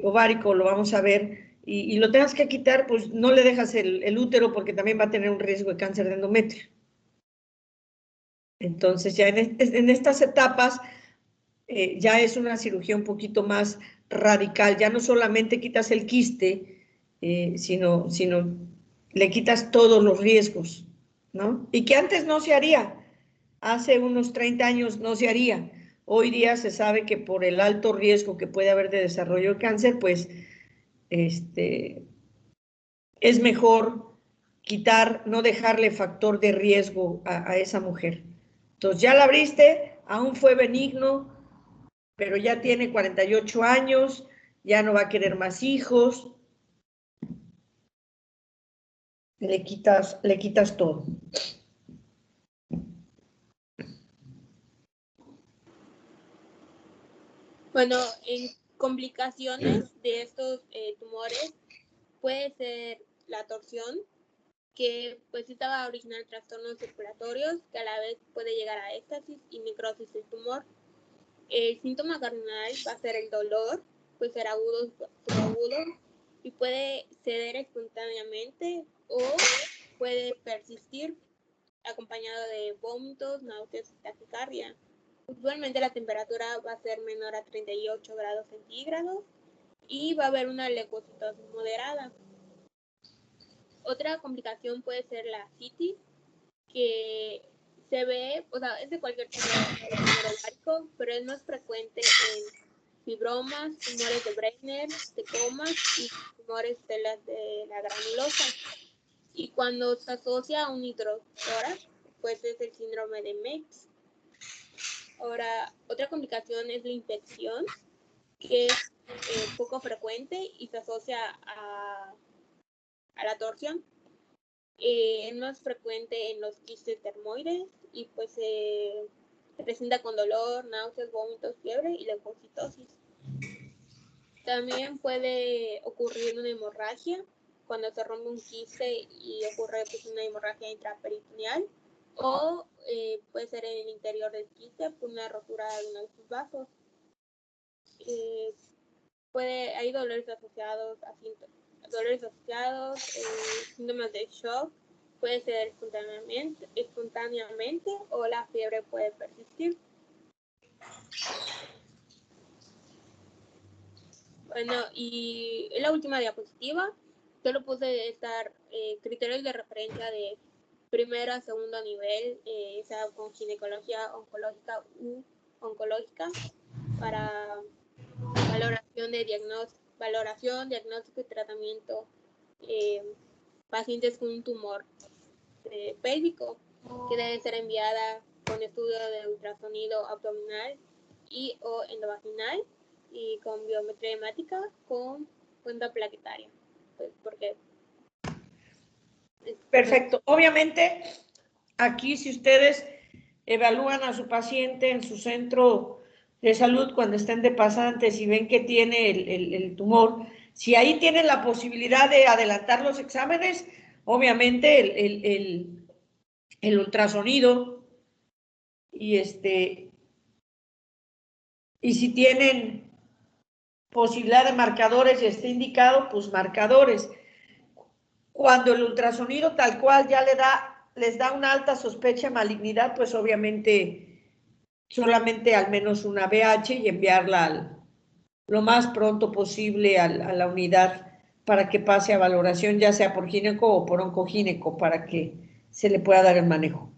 ovárico lo vamos a ver, y lo tengas que quitar, pues no le dejas el útero porque también va a tener un riesgo de cáncer de endometrio. Entonces ya en estas etapas ya es una cirugía un poquito más radical, ya no solamente quitas el quiste, sino le quitas todos los riesgos, ¿no? Y que antes no se haría, hace unos 30 años no se haría. Hoy día se sabe que por el alto riesgo que puede haber de desarrollo de cáncer, pues es mejor quitar, no dejarle factor de riesgo a esa mujer. Entonces ya la abriste, aún fue benigno, pero ya tiene 48 años, ya no va a querer más hijos, le quitas todo. bueno, en complicaciones de estos tumores puede ser la torsión, que pues esta va a originar trastornos circulatorios, que a la vez puede llegar a éxtasis y necrosis del tumor. El síntoma cardinal va a ser el dolor, puede ser agudo, subagudo, y puede ceder espontáneamente o puede persistir acompañado de vómitos, náuseas y taquicardia. Usualmente la temperatura va a ser menor a 38 grados centígrados y va a haber una leucocitosis moderada. Otra complicación puede ser la citis, que se ve, o sea, es de cualquier tumor ovárico, pero es más frecuente en fibromas, tumores de Brenner, tecomas y tumores de la granulosa. Y cuando se asocia a un hidrotórax, pues es el síndrome de Meigs. Ahora, otra complicación es la infección, que es poco frecuente y se asocia a la torsión. Es más frecuente en los quistes dermoides y pues se presenta con dolor, náuseas, vómitos, fiebre y leucocitosis. También puede ocurrir una hemorragia cuando se rompe un quiste y ocurre pues, una hemorragia intraperitoneal, o puede ser en el interior del quiste por una rotura de uno de sus vasos. Hay dolores asociados a síntomas de shock, puede ser espontáneamente o la fiebre puede persistir. Bueno, y en la última diapositiva solo puse criterios de referencia de primero a segundo nivel, sea con ginecología oncológica u oncológica, para valoración, diagnóstico y tratamiento pacientes con un tumor pélvico, que debe ser enviada con estudio de ultrasonido abdominal y o endovaginal y con biometría hemática con cuenta plaquetaria. Pues porque Perfecto. Obviamente, aquí si ustedes evalúan a su paciente en su centro de salud cuando estén de pasantes y ven que tiene el tumor, si ahí tienen la posibilidad de adelantar los exámenes, obviamente el ultrasonido y y si tienen posibilidad de marcadores y esté indicado, pues marcadores. Cuando el ultrasonido tal cual ya les da una alta sospecha de malignidad, pues obviamente solamente al menos una BH y enviarla lo más pronto posible a la unidad para que pase a valoración, ya sea por gineco o por oncogíneco, para que se le pueda dar el manejo.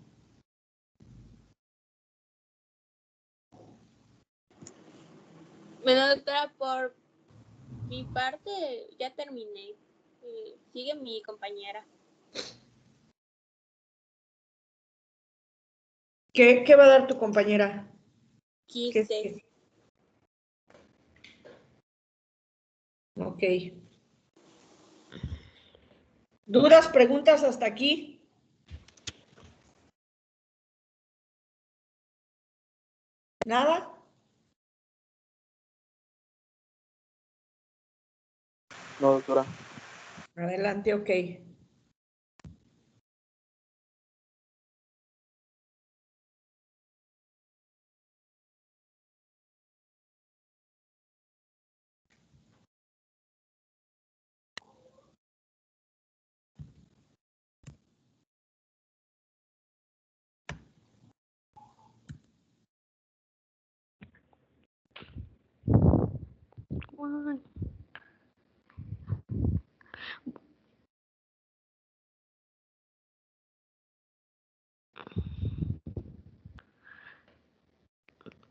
Bueno, doctora, por mi parte ya terminé. Sigue mi compañera. ¿Qué va a dar tu compañera? Quistes. Ok. ¿Dudas, preguntas hasta aquí? ¿Nada? No, doctora. Adelante, ok.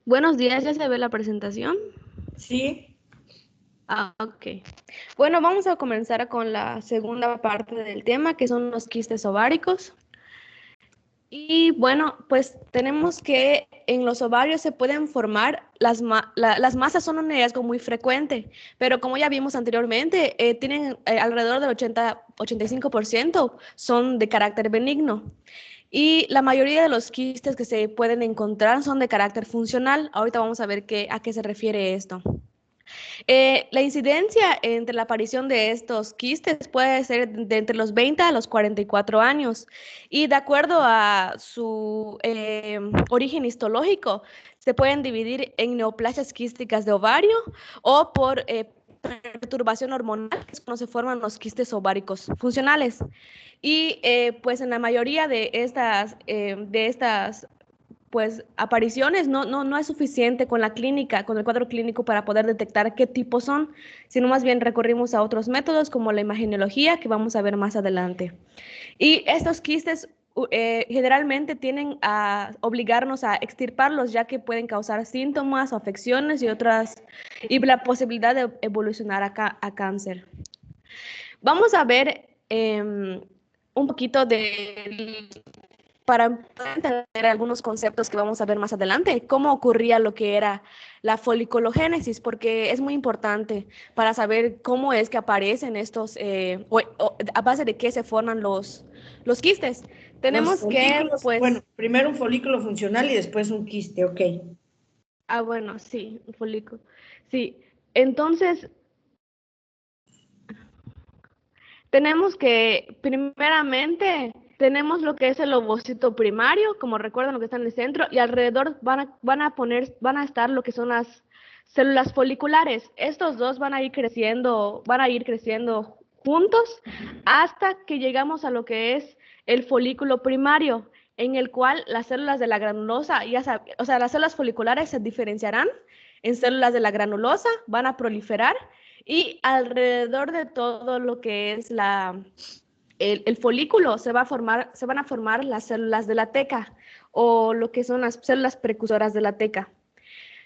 Buenos días, ¿ya se ve la presentación? Sí. Ok. Bueno, vamos a comenzar con la segunda parte del tema, que son los quistes ováricos. Y bueno, pues tenemos que en los ovarios se pueden formar, las masas son un hallazgo muy frecuente, pero como ya vimos anteriormente, tienen alrededor del 85% son de carácter benigno. Y la mayoría de los quistes que se pueden encontrar son de carácter funcional. Ahorita vamos a ver a qué se refiere esto. La incidencia entre la aparición de estos quistes puede ser de entre los 20 a los 44 años y de acuerdo a su origen histológico se pueden dividir en neoplasias quísticas de ovario o por perturbación hormonal, que es cuando se forman los quistes ováricos funcionales. Y pues en la mayoría de estas pues apariciones no es suficiente con la clínica, con el cuadro clínico para poder detectar qué tipos son, sino más bien recurrimos a otros métodos como la imagenología que vamos a ver más adelante. Y estos quistes generalmente tienden a obligarnos a extirparlos ya que pueden causar síntomas o afecciones y la posibilidad de evolucionar a cáncer. Vamos a ver un poquito para entender algunos conceptos que vamos a ver más adelante, cómo ocurría lo que era la foliculogénesis, porque es muy importante para saber cómo es que aparecen estos, a base de qué se forman los quistes. Tenemos que, pues... Bueno, primero un folículo funcional y después un quiste, ok. Ah, bueno, sí, un folículo. Sí, entonces... Tenemos que, primeramente, tenemos lo que es el ovocito primario, como recuerdan lo que está en el centro, y alrededor van a estar lo que son las células foliculares. Estos dos van a ir creciendo juntos hasta que llegamos a lo que es el folículo primario, en el cual las células de la granulosa, o sea, las células foliculares se diferenciarán en células de la granulosa, van a proliferar y alrededor de todo lo que es el folículo se van a formar las células de la teca o lo que son las células precursoras de la teca.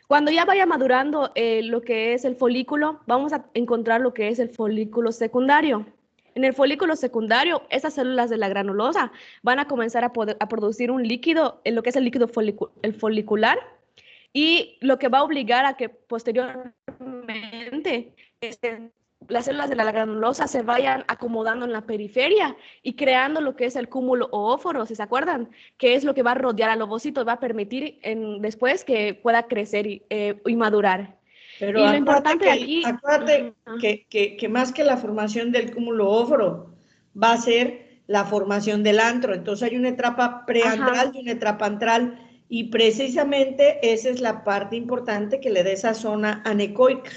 Cuando ya vaya madurando lo que es el folículo, vamos a encontrar lo que es el folículo secundario. En el folículo secundario, esas células de la granulosa van a comenzar a producir un líquido, en lo que es el líquido folicular, y lo que va a obligar a que posteriormente las células de la granulosa se vayan acomodando en la periferia y creando lo que es el cúmulo oóforo, si se acuerdan, que es lo que va a rodear al ovocito, va a permitir después que pueda crecer y madurar. Pero y lo importante aquí... acuérdate que más que la formación del cúmulo óforo, va a ser la formación del antro. Entonces hay una etapa preantral y una etapa antral, y precisamente esa es la parte importante que le da esa zona anecoica.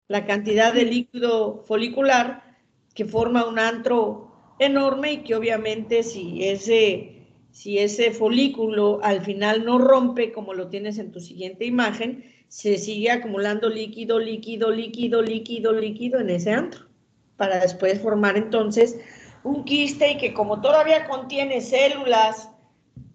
La cantidad de líquido folicular que forma un antro enorme y que obviamente si si ese folículo al final no rompe, como lo tienes en tu siguiente imagen, se sigue acumulando líquido, líquido, líquido, líquido, líquido en ese antro, para después formar entonces un quiste, y que como todavía contiene células,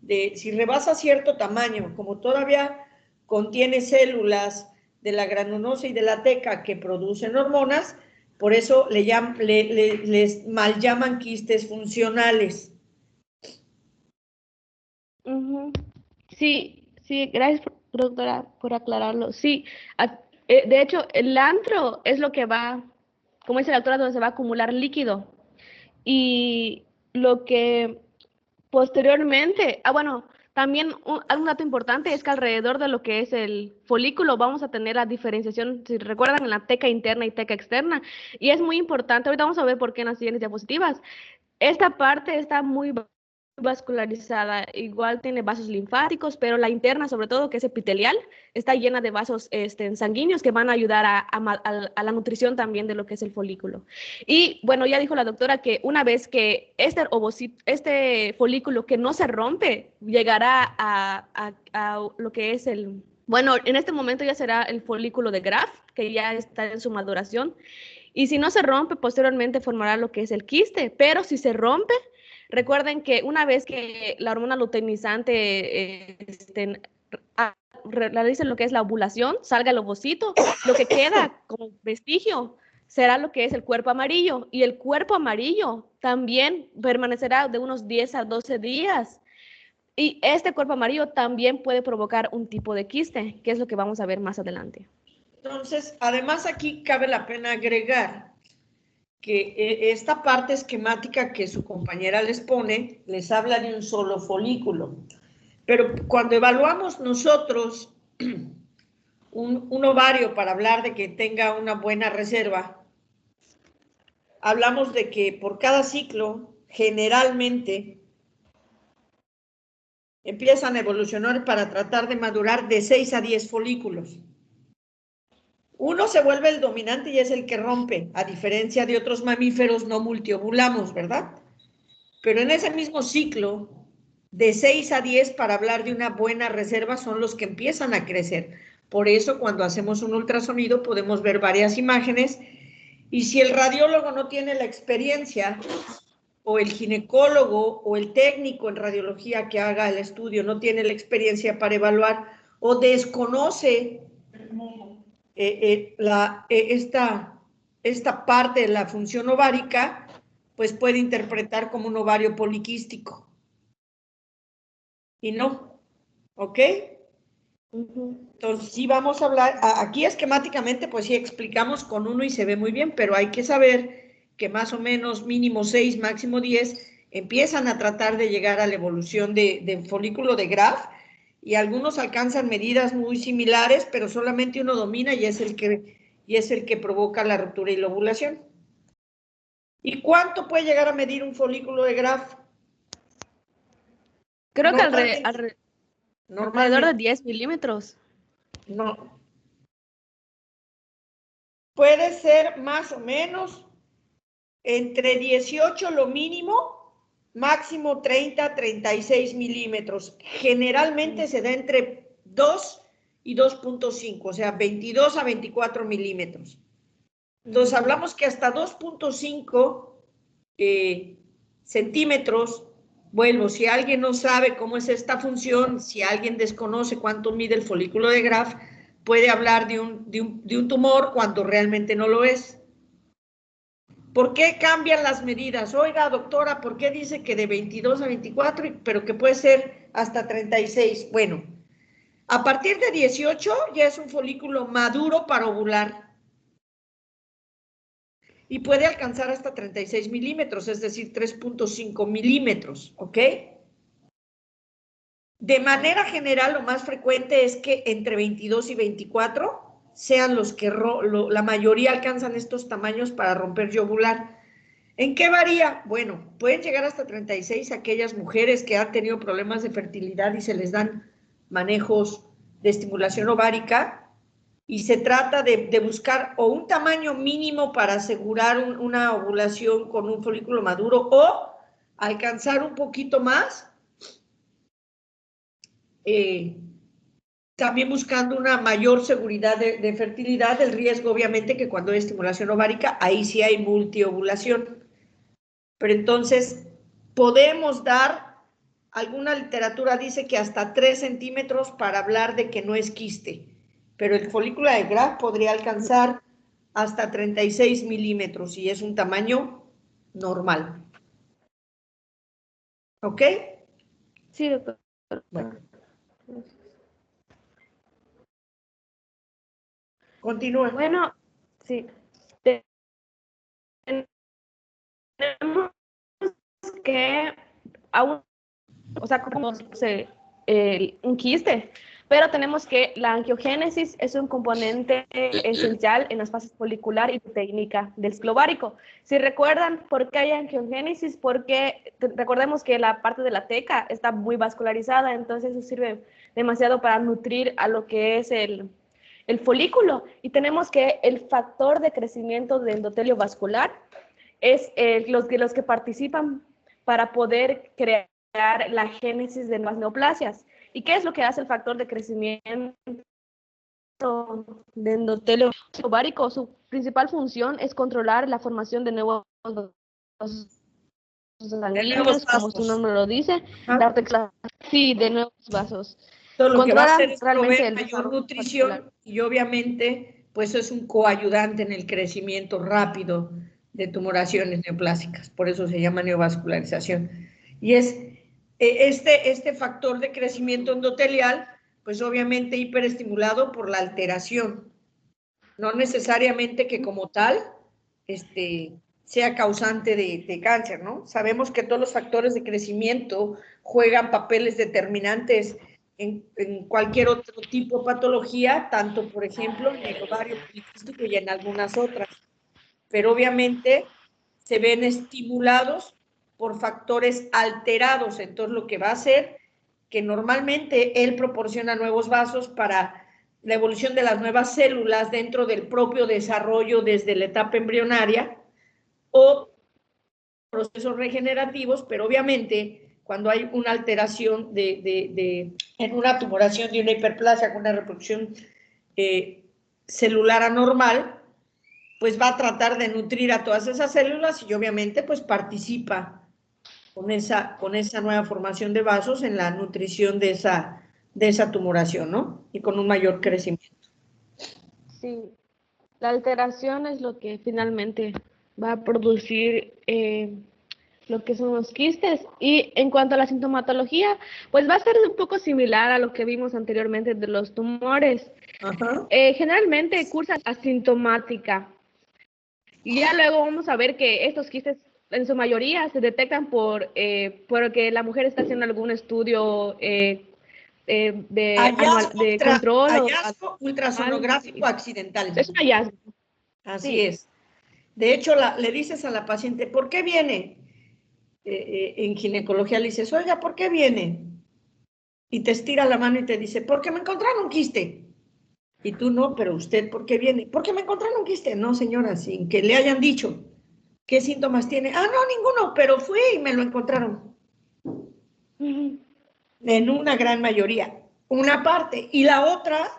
si rebasa cierto tamaño, como todavía contiene células de la granulosa y de la teca que producen hormonas, por eso les mal llaman quistes funcionales. Sí, sí, gracias, doctora, por aclararlo. Sí, de hecho, el antro es lo que va, como dice la doctora, donde se va a acumular líquido. Y lo que posteriormente, bueno, también un dato importante es que alrededor de lo que es el folículo vamos a tener la diferenciación, si recuerdan, en la teca interna y teca externa. Y es muy importante, ahorita vamos a ver por qué en las siguientes diapositivas. Esta parte está muy vascularizada, igual tiene vasos linfáticos, pero la interna, sobre todo, que es epitelial, está llena de vasos sanguíneos que van a ayudar a la nutrición también de lo que es el folículo. Y bueno, ya dijo la doctora que una vez que este folículo que no se rompe llegará a lo que es bueno, en este momento ya será el folículo de Graf, que ya está en su maduración. Y si no se rompe, posteriormente formará lo que es el quiste, pero si se rompe, recuerden que una vez que la hormona luteinizante realice lo que es la ovulación, salga el ovocito, lo que queda como vestigio será lo que es el cuerpo amarillo, y el cuerpo amarillo también permanecerá de unos 10 a 12 días. Y este cuerpo amarillo también puede provocar un tipo de quiste, que es lo que vamos a ver más adelante. Entonces, además aquí cabe la pena agregar que esta parte esquemática que su compañera les pone, les habla de un solo folículo. Pero cuando evaluamos nosotros un ovario para hablar de que tenga una buena reserva, hablamos de que por cada ciclo, generalmente, empiezan a evolucionar para tratar de madurar de 6 a 10 folículos. Uno se vuelve el dominante y es el que rompe, a diferencia de otros mamíferos no multiovulamos, ¿verdad? Pero en ese mismo ciclo, de 6 a 10, para hablar de una buena reserva, son los que empiezan a crecer. Por eso, cuando hacemos un ultrasonido, podemos ver varias imágenes, y si el radiólogo no tiene la experiencia, o el ginecólogo o el técnico en radiología que haga el estudio no tiene la experiencia para evaluar, o desconoce esta parte de la función ovárica, pues puede interpretar como un ovario poliquístico. Y no, ¿ok? Entonces sí vamos a hablar, aquí esquemáticamente pues sí explicamos con uno y se ve muy bien, pero hay que saber que más o menos mínimo 6, máximo 10, empiezan a tratar de llegar a la evolución de folículo de Graf, y algunos alcanzan medidas muy similares, pero solamente uno domina y es el que provoca la ruptura y la ovulación. ¿Y cuánto puede llegar a medir un folículo de Graf? Creo que alrededor de 10 milímetros. No. Puede ser más o menos entre 18 lo mínimo, máximo 30, 36 milímetros. Generalmente se da entre 2 y 2.5, o sea, 22 a 24 milímetros. Entonces, hablamos que hasta 2.5 centímetros, bueno, si alguien no sabe cómo es esta función, si alguien desconoce cuánto mide el folículo de Graf, puede hablar de un tumor cuando realmente no lo es. ¿Por qué cambian las medidas? Oiga, doctora, ¿por qué dice que de 22 a 24, pero que puede ser hasta 36? Bueno, a partir de 18 ya es un folículo maduro para ovular. Y puede alcanzar hasta 36 milímetros, es decir, 3.5 milímetros, ¿ok? De manera general, lo más frecuente es que entre 22 y 24 sean los que la mayoría alcanzan estos tamaños para romper y ovular. ¿En qué varía? Bueno, pueden llegar hasta 36 aquellas mujeres que han tenido problemas de fertilidad y se les dan manejos de estimulación ovárica, y se trata de buscar o un tamaño mínimo para asegurar una ovulación con un folículo maduro, o alcanzar un poquito más también buscando una mayor seguridad de fertilidad, el riesgo obviamente que cuando hay estimulación ovárica, ahí sí hay multiovulación. Pero entonces podemos dar, alguna literatura dice que hasta 3 centímetros para hablar de que no es quiste, pero el folículo de Graf podría alcanzar hasta 36 milímetros y es un tamaño normal. ¿Ok? Sí, doctor. Bueno. Continúa. Bueno, sí. Tenemos que aún, o sea, como un quiste, pero tenemos que la angiogénesis es un componente esencial en las fases folicular y técnica del ciclo ovárico. Si recuerdan por qué hay angiogénesis, porque recordemos que la parte de la teca está muy vascularizada, entonces eso sirve demasiado para nutrir a lo que es el folículo, y tenemos que el factor de crecimiento del endotelio vascular es los que participan para poder crear la génesis de nuevas neoplasias. ¿Y qué es lo que hace el factor de crecimiento de endotelio ovárico? Su principal función es controlar la formación de nuevos vasos sanguíneos, como su nombre lo dice, sí, de nuevos vasos. Todo lo que va a hacer es realmente proveer el mayor desarrollo nutrición vascular. y obviamente pues es un coayudante en el crecimiento rápido de tumoraciones neoplásicas, por eso se llama neovascularización. Y es este factor de crecimiento endotelial, pues obviamente hiperestimulado por la alteración, no necesariamente que como tal sea causante de cáncer, ¿no? Sabemos que todos los factores de crecimiento juegan papeles determinantes en cualquier otro tipo de patología, tanto, por ejemplo, en el ovario poliquístico y en algunas otras. Pero obviamente se ven estimulados por factores alterados. Entonces, lo que va a hacer que normalmente él proporciona nuevos vasos para la evolución de las nuevas células dentro del propio desarrollo desde la etapa embrionaria o procesos regenerativos, pero obviamente cuando hay una alteración en una tumoración de una hiperplasia con una reproducción celular anormal, pues va a tratar de nutrir a todas esas células y obviamente pues participa con esa nueva formación de vasos en la nutrición de esa tumoración, ¿no? Y con un mayor crecimiento. Sí, la alteración es lo que finalmente va a producir lo que son los quistes. Y en cuanto a la sintomatología, pues va a ser un poco similar a lo que vimos anteriormente de los tumores. Ajá. Generalmente cursa asintomática. Y ya luego vamos a ver que estos quistes en su mayoría se detectan porque la mujer está haciendo algún estudio de control. Hallazgo ultrasonográfico accidental. Es un hallazgo. Así Sí. es. De hecho, le dices a la paciente, ¿por qué viene? En ginecología le dices, oiga, ¿por qué viene? Y te estira la mano y te dice, porque me encontraron un quiste. Y tú no, pero usted, ¿por qué viene? Porque me encontraron un quiste. No, señora, sin que le hayan dicho. ¿Qué síntomas tiene? Ah, no, ninguno, pero fui y me lo encontraron. En una gran mayoría. Una parte. Y la otra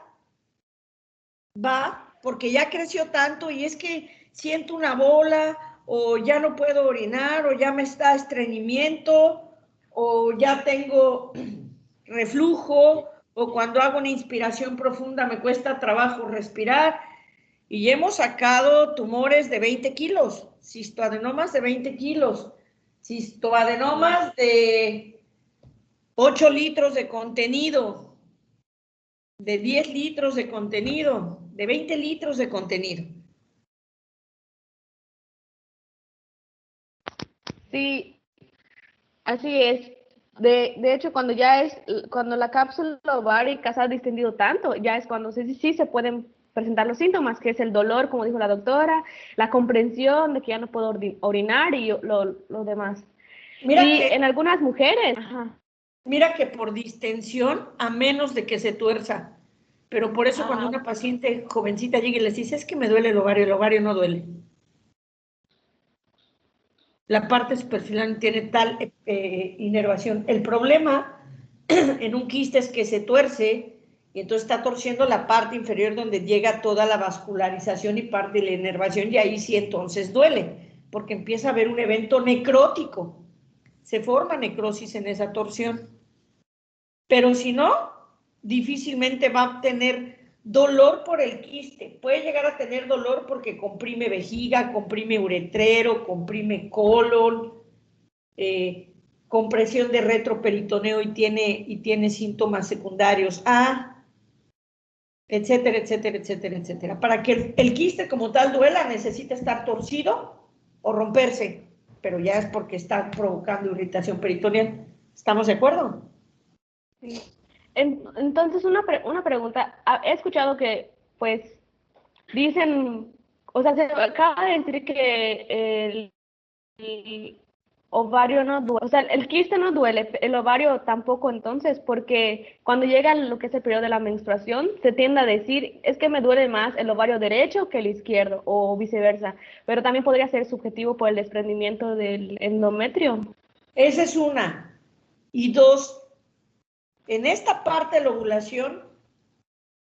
va porque ya creció tanto y es que siento una bola o ya no puedo orinar o ya me está estreñimiento o ya tengo reflujo o cuando hago una inspiración profunda me cuesta trabajo respirar. Y hemos sacado tumores de 20 kilos, cistoadenomas de 20 kilos, cistoadenomas de 8 litros de contenido, de 10 litros de contenido, de 20 litros de contenido. Sí, así es. De hecho, cuando la cápsula ovárica se ha distendido tanto, ya es cuando sí se pueden presentar los síntomas, que es el dolor, como dijo la doctora, la comprensión de que ya no puedo orinar y lo demás. En algunas mujeres. Mira que por distensión, a menos de que se tuerza, pero por eso cuando una paciente jovencita llega y les dice, es que me duele el ovario no duele. La parte superficial tiene tal inervación. El problema en un quiste es que se tuerce y entonces está torciendo la parte inferior donde llega toda la vascularización y parte de la inervación, y ahí sí entonces duele, porque empieza a haber un evento necrótico. Se forma necrosis en esa torsión. Pero si no, difícilmente va a tener dolor por el quiste. Puede llegar a tener dolor porque comprime vejiga, comprime uretrero, comprime colon, compresión de retroperitoneo y tiene síntomas secundarios, etcétera, etcétera, etcétera, etcétera. Para que el quiste como tal duela, necesita estar torcido o romperse, pero ya es porque está provocando irritación peritoneal. ¿Estamos de acuerdo? Sí. Entonces, una pregunta. He escuchado que, pues, dicen, o sea, se acaba de decir que el ovario no duele, o sea, el quiste no duele, el ovario tampoco, entonces, porque cuando llega lo que es el periodo de la menstruación, se tiende a decir, es que me duele más el ovario derecho que el izquierdo, o viceversa, pero también podría ser subjetivo por el desprendimiento del endometrio. Esa es una. Y dos, en esta parte de la ovulación,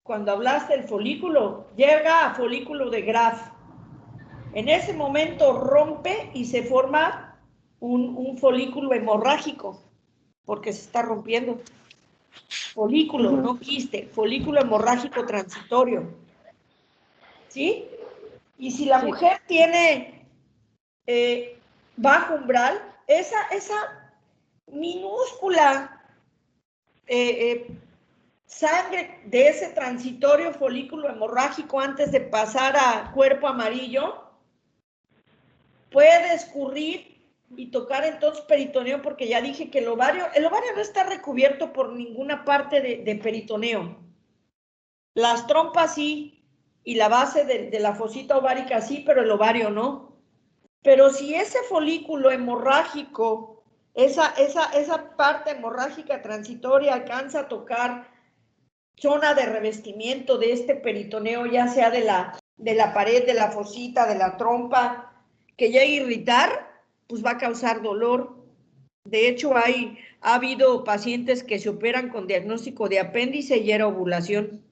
cuando hablaste del folículo, llega a folículo de Graf. En ese momento rompe y se forma un folículo hemorrágico, porque se está rompiendo. Folículo, no quiste, folículo hemorrágico transitorio. ¿Sí? Y si la mujer tiene bajo umbral, esa minúscula sangre de ese transitorio folículo hemorrágico antes de pasar a cuerpo amarillo puede escurrir y tocar entonces peritoneo, porque ya dije que el ovario no está recubierto por ninguna parte de peritoneo. Las trompas sí, y la base de la fosita ovárica sí, pero el ovario no. Pero si ese folículo hemorrágico, esa parte hemorrágica transitoria alcanza a tocar zona de revestimiento de este peritoneo, ya sea de la pared, de la fosita, de la trompa, que llegue a irritar, pues va a causar dolor. De hecho, ha habido pacientes que se operan con diagnóstico de apéndice y era ovulación.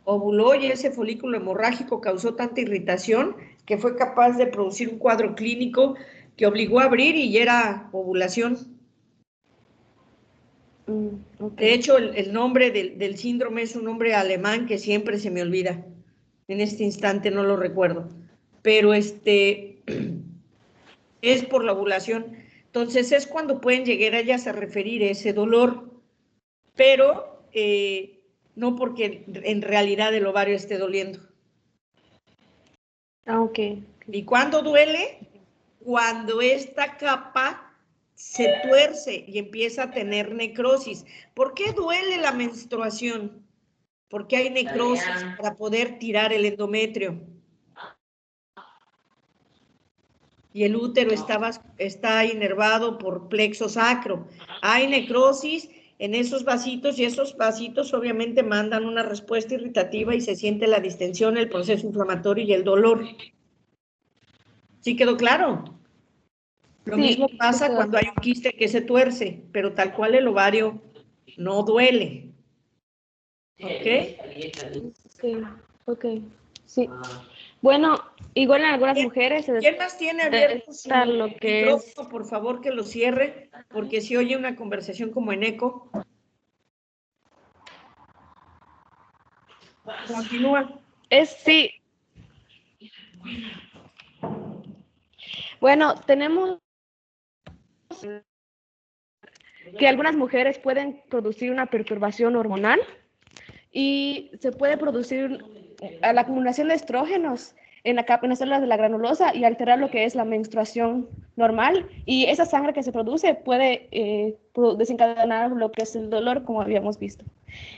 Ovuló y ese folículo hemorrágico causó tanta irritación que fue capaz de producir un cuadro clínico que obligó a abrir y era ovulación. Okay. De hecho, el nombre del síndrome es un nombre alemán que siempre se me olvida. En este instante no lo recuerdo. Pero es por la ovulación. Entonces es cuando pueden llegar ellas a referir ese dolor, pero no porque en realidad el ovario esté doliendo. Ok. ¿Y cuándo duele? Cuando esta capa se tuerce y empieza a tener necrosis. ¿Por qué duele la menstruación? Porque hay necrosis para poder tirar el endometrio. Y el útero está inervado por plexo sacro. Hay necrosis en esos vasitos y esos vasitos obviamente mandan una respuesta irritativa y se siente la distensión, el proceso inflamatorio y el dolor. ¿Sí quedó claro? Lo mismo pasa cuando hay un quiste que se tuerce, pero tal cual el ovario no duele. Ok, sí. Bueno, igual en algunas mujeres ¿Quién más tiene abierto su lo que micrófono? Por favor, que lo cierre, porque si oye una conversación como en eco. Continúa. Sí. Bueno, tenemos que algunas mujeres pueden producir una perturbación hormonal y se puede producir la acumulación de estrógenos en las células de la granulosa y alterar lo que es la menstruación normal, y esa sangre que se produce puede desencadenar lo que es el dolor, como habíamos visto.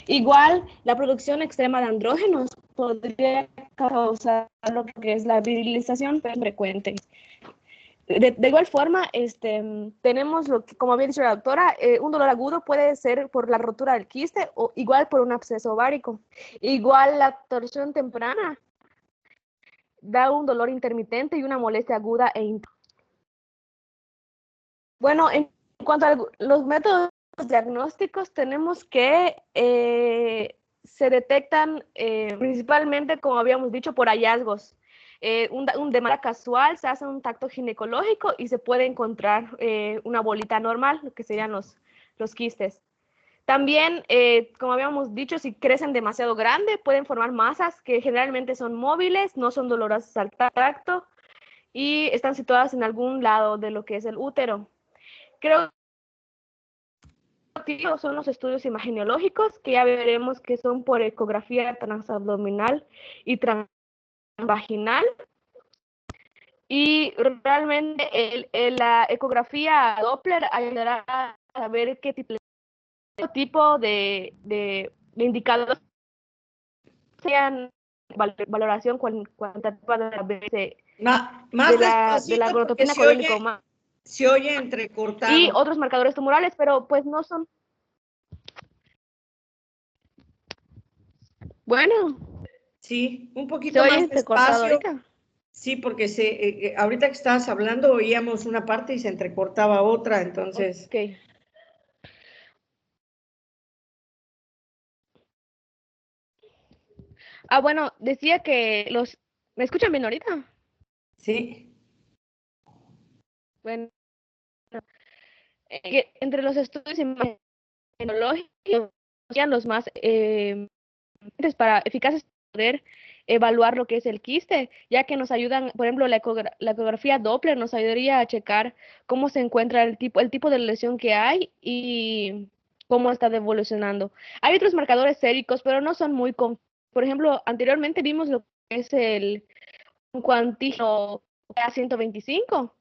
Igual, la producción extrema de andrógenos podría causar lo que es la virilización frecuente. De igual forma, tenemos, como había dicho la doctora, un dolor agudo puede ser por la rotura del quiste o igual por un absceso ovárico. Igual la torsión temprana da un dolor intermitente y una molestia aguda e intensa. Bueno, en cuanto a los métodos los diagnósticos tenemos que se detectan principalmente, como habíamos dicho, por hallazgos. De manera casual se hace un tacto ginecológico y se puede encontrar una bolita normal, lo que serían los quistes. También, como habíamos dicho, si crecen demasiado grande, pueden formar masas que generalmente son móviles, no son dolorosas al tacto y están situadas en algún lado de lo que es el útero. Creo que son los estudios imageneológicos, que ya veremos que son por ecografía transabdominal y transvaginal. Y realmente la ecografía Doppler ayudará a saber qué tipo de indicadores sean valoración cuantitativa de la BC, Más de la despacito porque gonototina codólico se oye y entrecortado. otros marcadores tumorales, pero pues no son. Bueno, Sí, un se poquito oye más entrecortado despacio. ahorita. Sí, porque ahorita que estabas hablando oíamos una parte y se entrecortaba otra, entonces. Ok. Bueno, decía que ¿me escuchan bien ahorita? Sí. Bueno, entre los estudios imagenológicos, los más para eficaces poder evaluar lo que es el quiste, ya que nos ayudan, por ejemplo, la ecografía Doppler nos ayudaría a checar cómo se encuentra el tipo de lesión que hay y cómo está evolucionando. Hay otros marcadores séricos, pero no son muy por ejemplo, anteriormente vimos lo que es el cuantígeno A125,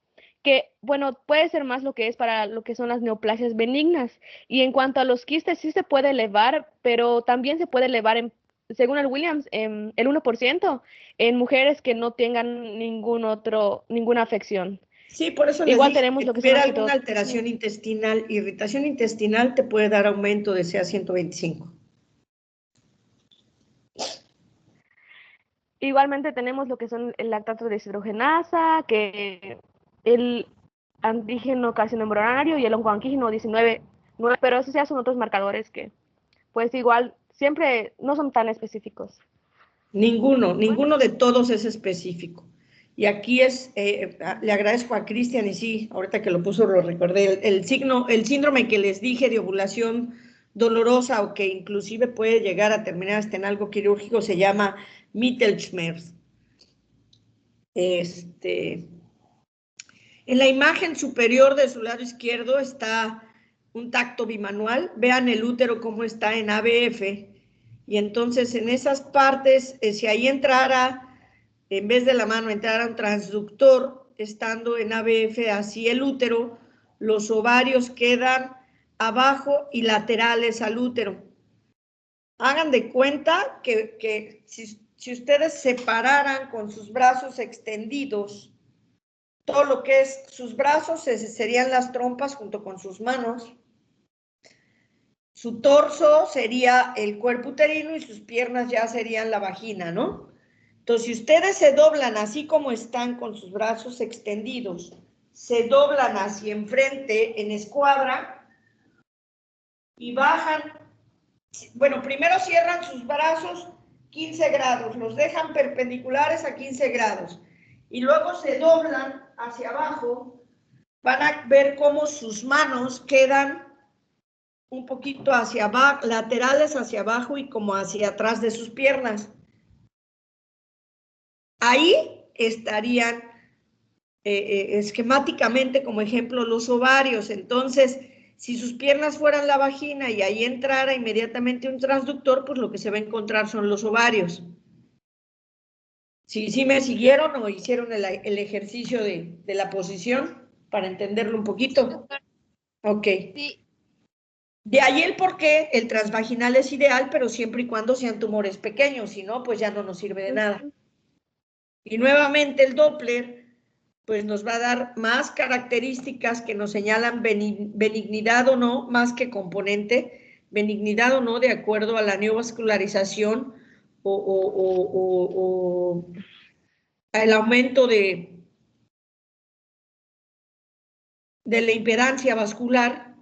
que, bueno, puede ser más lo que es para lo que son las neoplasias benignas. Y en cuanto a los quistes, sí se puede elevar, pero también se puede elevar, según el Williams, el 1% en mujeres que no tengan ninguna afección. Sí, por eso les Igual dije tenemos que lo que son tuviera las alguna alteración intestinal. Irritación intestinal te puede dar aumento de CA125. Igualmente tenemos lo que son el lactato de deshidrogenasa, que el antígeno carcinoembrionario y el oncoantígeno 19, pero esos ya son otros marcadores que, pues igual, siempre no son tan específicos. Ninguno de todos es específico. Y aquí le agradezco a Cristian, y sí, ahorita que lo puso lo recordé, el síndrome que les dije de ovulación dolorosa o que inclusive puede llegar a terminar hasta en algo quirúrgico se llama Mittelschmerz. En la imagen superior de su lado izquierdo está un tacto bimanual. Vean el útero cómo está en ABF. Y entonces en esas partes, si ahí entrara, en vez de la mano, entrara un transductor, estando en ABF así el útero, los ovarios quedan abajo y laterales al útero. Hagan de cuenta que si ustedes separaran con sus brazos extendidos, todo lo que es sus brazos serían las trompas junto con sus manos. Su torso sería el cuerpo uterino y sus piernas ya serían la vagina, ¿no? Entonces, si ustedes se doblan así como están con sus brazos extendidos, se doblan hacia enfrente en escuadra y bajan. Bueno, primero cierran sus brazos 15 grados, los dejan perpendiculares a 15 grados y luego se doblan hacia abajo. Van a ver cómo sus manos quedan un poquito hacia abajo, laterales hacia abajo y como hacia atrás de sus piernas. Ahí estarían esquemáticamente como ejemplo los ovarios. Entonces, si sus piernas fueran la vagina y ahí entrara inmediatamente un transductor, pues lo que se va a encontrar son los ovarios. ¿Sí me siguieron o hicieron el ejercicio de la posición para entenderlo un poquito? Ok. Sí. De ahí el por qué el transvaginal es ideal, pero siempre y cuando sean tumores pequeños, si no, pues ya no nos sirve de nada. Y nuevamente el Doppler, pues nos va a dar más características que nos señalan benignidad o no, más que componente, benignidad o no, de acuerdo a la neovascularización o el aumento de la impedancia vascular.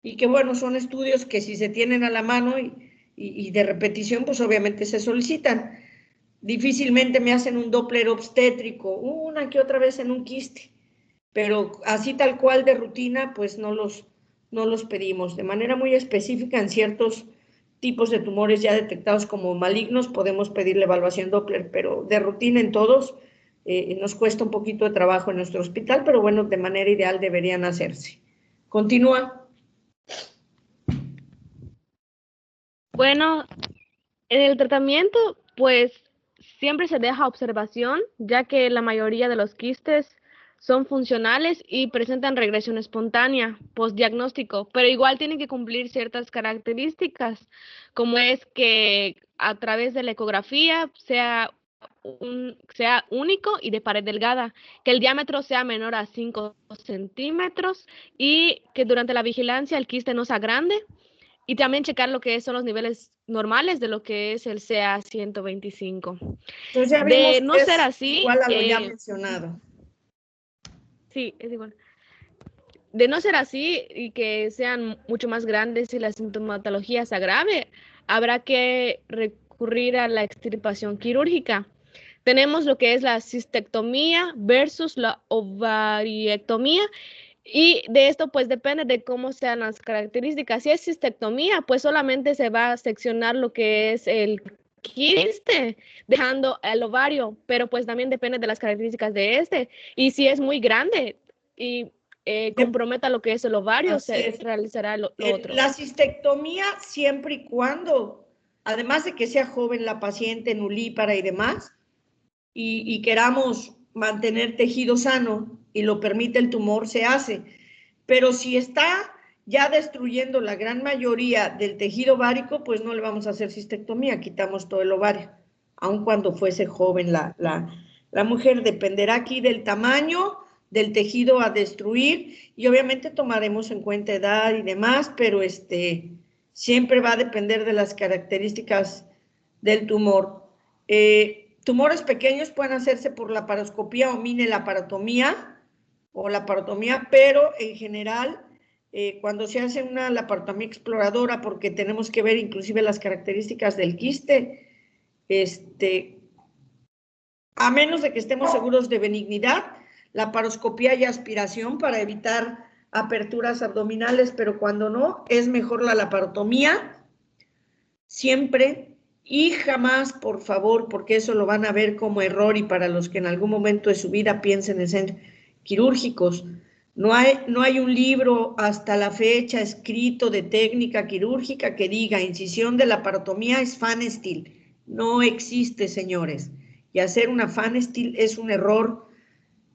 y que bueno, son estudios que si se tienen a la mano y de repetición, pues obviamente se solicitan. Difícilmente me hacen un Doppler obstétrico, una que otra vez en un quiste, pero así tal cual de rutina, pues no los pedimos. De manera muy específica en ciertos tipos de tumores ya detectados como malignos, podemos pedir la evaluación Doppler, pero de rutina en todos nos cuesta un poquito de trabajo en nuestro hospital, pero bueno, de manera ideal deberían hacerse. Continúa. Bueno, en el tratamiento, pues siempre se deja observación, ya que la mayoría de los quistes son funcionales y presentan regresión espontánea postdiagnóstico, pero igual tienen que cumplir ciertas características, como es que a través de la ecografía sea único y de pared delgada, que el diámetro sea menor a 5 centímetros y que durante la vigilancia el quiste no sea grande. Y también checar lo que son los niveles normales de lo que es el CA 125. Entonces ya De vimos no que ser es así, igual a lo ya mencionado. sí, es igual. De no ser así y que sean mucho más grandes y la sintomatología se agrave, habrá que recurrir a la extirpación quirúrgica. Tenemos lo que es la cistectomía versus la ovariectomía. Y de esto pues depende de cómo sean las características. Si es cistectomía, pues solamente se va a seccionar lo que es el quiste, dejando el ovario, pero pues también depende de las características de este. Y si es muy grande y comprometa lo que es el ovario, Así se es. realizará lo otro. La cistectomía siempre y cuando, además de que sea joven la paciente, nulípara y demás, y queramos mantener tejido sano y lo permite el tumor, se hace. Pero si está ya destruyendo la gran mayoría del tejido ovárico, pues no le vamos a hacer cistectomía, quitamos todo el ovario, aun cuando fuese joven la mujer. Dependerá aquí del tamaño del tejido a destruir y obviamente tomaremos en cuenta edad y demás, pero siempre va a depender de las características del tumor. Tumores pequeños pueden hacerse por laparoscopía o minelaparotomía o laparotomía, pero en general, cuando se hace una laparotomía exploradora, porque tenemos que ver inclusive las características del quiste, a menos de que estemos seguros de benignidad, laparoscopía y aspiración para evitar aperturas abdominales, pero cuando no, es mejor la laparotomía, siempre. Y jamás, por favor, porque eso lo van a ver como error y para los que en algún momento de su vida piensen en ser quirúrgicos, no hay un libro hasta la fecha escrito de técnica quirúrgica que diga incisión de laparotomía es Pfannenstiel. No existe, señores. Y hacer una Pfannenstiel es un error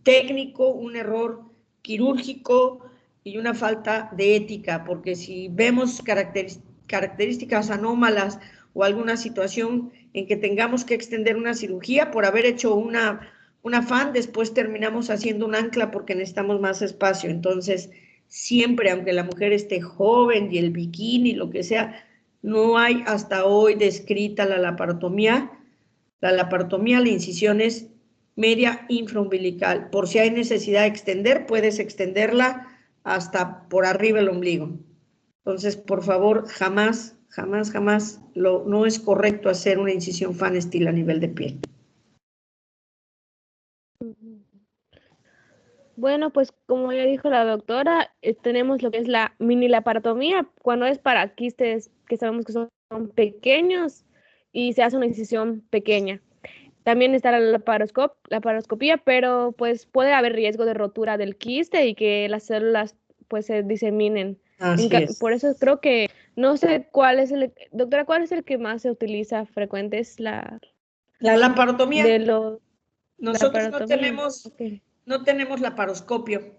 técnico, un error quirúrgico y una falta de ética, porque si vemos características anómalas o alguna situación en que tengamos que extender una cirugía por haber hecho una FAN, después terminamos haciendo un ancla porque necesitamos más espacio. Entonces, siempre, aunque la mujer esté joven y el bikini, lo que sea, no hay hasta hoy descrita la laparotomía. La incisión es media infraumbilical. Por si hay necesidad de extender, puedes extenderla hasta por arriba el ombligo. Entonces, por favor, jamás no es correcto hacer una incisión Pfannenstiel a nivel de piel. Bueno, pues como ya dijo la doctora, tenemos lo que es la mini laparotomía, cuando es para quistes que sabemos que son pequeños y se hace una incisión pequeña. También está la laparoscopía, pero pues puede haber riesgo de rotura del quiste y que las células pues se diseminen. Así es. Por eso creo que, no sé cuál es doctora, ¿cuál es el que más se utiliza frecuente? Es la laparotomía. Nosotros laparotomía. No tenemos laparoscopio.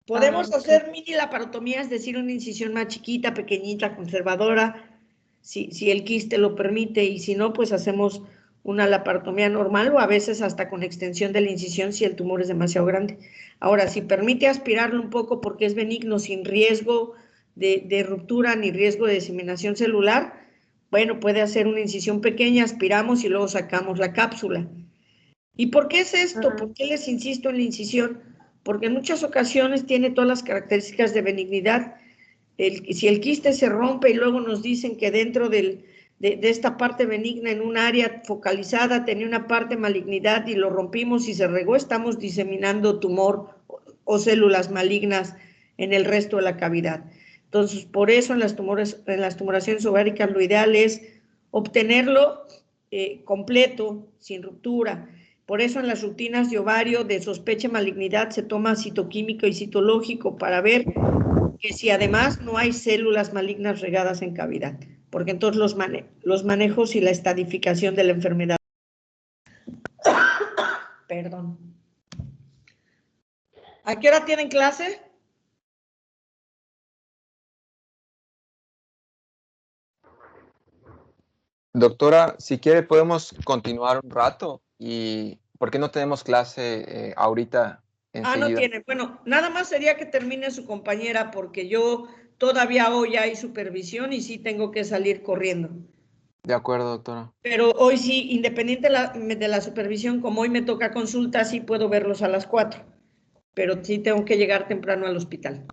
Podemos hacer mini laparotomía, es decir, una incisión más chiquita, pequeñita, conservadora, si el quiste lo permite, y si no, pues hacemos una laparotomía normal o a veces hasta con extensión de la incisión si el tumor es demasiado grande. Ahora, si permite aspirarlo un poco porque es benigno, sin riesgo de ruptura ni riesgo de diseminación celular, bueno, puede hacer una incisión pequeña, aspiramos y luego sacamos la cápsula. ¿Y por qué es esto? ¿Por qué les insisto en la incisión? Porque en muchas ocasiones tiene todas las características de benignidad, si el quiste se rompe y luego nos dicen que dentro de esta parte benigna en un área focalizada tenía una parte malignidad y lo rompimos y se regó, estamos diseminando tumor o células malignas en el resto de la cavidad. Entonces, por eso en las tumoraciones ováricas lo ideal es obtenerlo completo, sin ruptura. Por eso en las rutinas de ovario de sospecha de malignidad se toma citoquímico y citológico para ver que si además no hay células malignas regadas en cavidad, porque entonces los manejos y la estadificación de la enfermedad. Perdón. ¿A qué hora tienen clase? Doctora, si quiere podemos continuar un rato y ¿por qué no tenemos clase ahorita enseguida? No tiene. Bueno, nada más sería que termine su compañera porque yo todavía hoy hay supervisión y sí tengo que salir corriendo. De acuerdo, doctora. Pero hoy sí, independiente de la supervisión, como hoy me toca consulta, sí puedo verlos a las 4. Pero sí tengo que llegar temprano al hospital.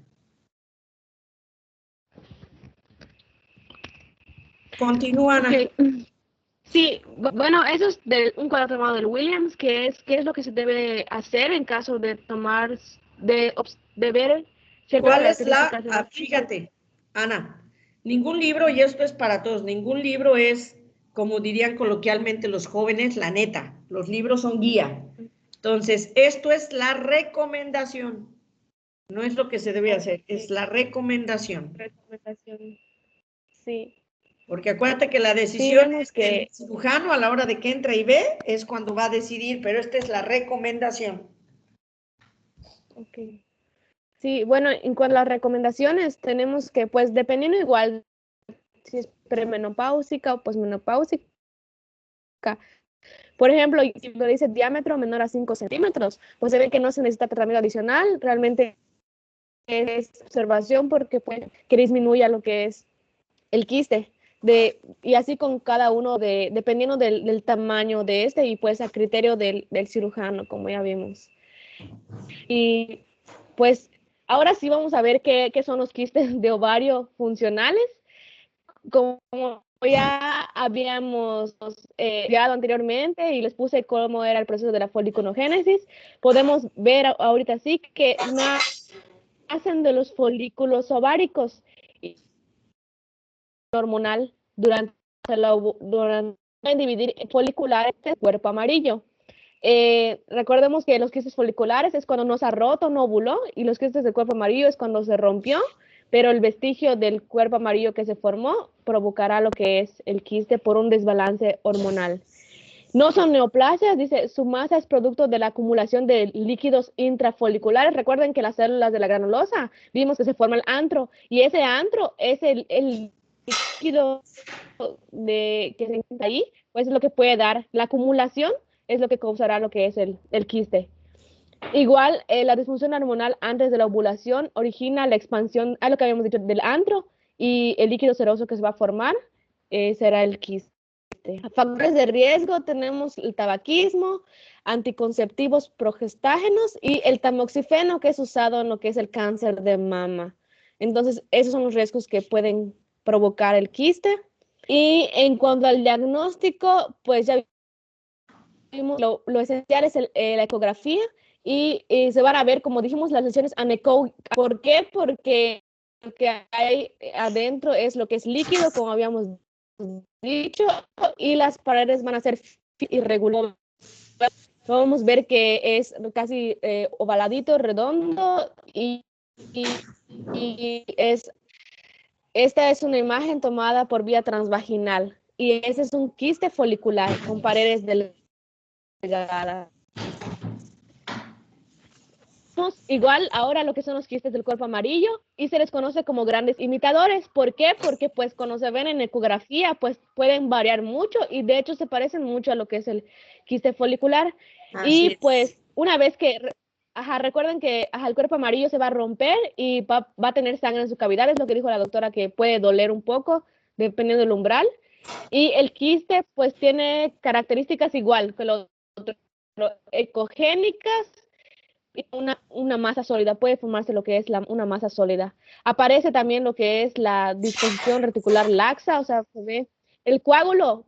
Continúan. Ok. Sí, bueno, eso es un cuadro tomado del Williams, qué es lo que se debe hacer en caso de tomar, de ver ciertas ¿Cuál es características? fíjate, Ana, ningún libro, y esto es para todos, ningún libro es, como dirían coloquialmente los jóvenes, la neta. Los libros son guía. Entonces, esto es la recomendación. No es lo que se debe hacer, es la recomendación. Recomendación. Sí. Porque acuérdate que la decisión es que el cirujano a la hora de que entra y ve es cuando va a decidir, pero esta es la recomendación. Ok. Sí, bueno, en cuanto a las recomendaciones, tenemos que, pues, dependiendo igual si es premenopáusica o posmenopáusica. Por ejemplo, si lo dice diámetro menor a 5 centímetros, pues se ve que no se necesita tratamiento adicional, realmente es observación porque puede que disminuya lo que es el quiste. Y así con cada uno, dependiendo del tamaño de este y pues a criterio del cirujano, como ya vimos. Y pues ahora sí vamos a ver qué son los quistes de ovario funcionales. Como ya habíamos estudiado anteriormente y les puse cómo era el proceso de la foliconogénesis, podemos ver ahorita sí que nacen de los folículos ováricos y hormonal durante dividir foliculares del cuerpo amarillo. Recordemos que los quistes foliculares es cuando no se ha roto, no ovuló, y los quistes del cuerpo amarillo es cuando se rompió, pero el vestigio del cuerpo amarillo que se formó provocará lo que es el quiste por un desbalance hormonal. No son neoplasias, dice, su masa es producto de la acumulación de líquidos intrafoliculares. Recuerden que las células de la granulosa, vimos que se forma el antro, y ese antro es el líquido que se encuentra ahí, pues es lo que puede dar la acumulación, es lo que causará lo que es el quiste. Igual, la disfunción hormonal antes de la ovulación origina la expansión, a lo que habíamos dicho, del antro, y el líquido seroso que se va a formar será el quiste. Factores de riesgo tenemos el tabaquismo, anticonceptivos progestágenos y el tamoxifeno, que es usado en lo que es el cáncer de mama. Entonces, esos son los riesgos que pueden provocar el quiste. Y en cuanto al diagnóstico, pues ya vimos lo esencial es la ecografía y se van a ver, como dijimos, las lesiones anecoicas. ¿Por qué? Porque lo que hay adentro es lo que es líquido, como habíamos dicho, y las paredes van a ser irregulares. Vamos ver que es casi ovaladito, redondo, y esta es una imagen tomada por vía transvaginal, y ese es un quiste folicular con paredes delgadas. Igual ahora lo que son los quistes del cuerpo amarillo, y se les conoce como grandes imitadores. ¿Por qué? Porque pues cuando se ven en ecografía pues pueden variar mucho y de hecho se parecen mucho a lo que es el quiste folicular. Así y pues una vez que, recuerden que el cuerpo amarillo se va a romper y va a tener sangre en su cavidad, es lo que dijo la doctora, que puede doler un poco dependiendo del umbral. Y el quiste pues tiene características igual que los ecogénicas, una masa sólida, puede formarse lo que es una masa sólida. Aparece también lo que es la disposición reticular laxa, o sea, se ve el coágulo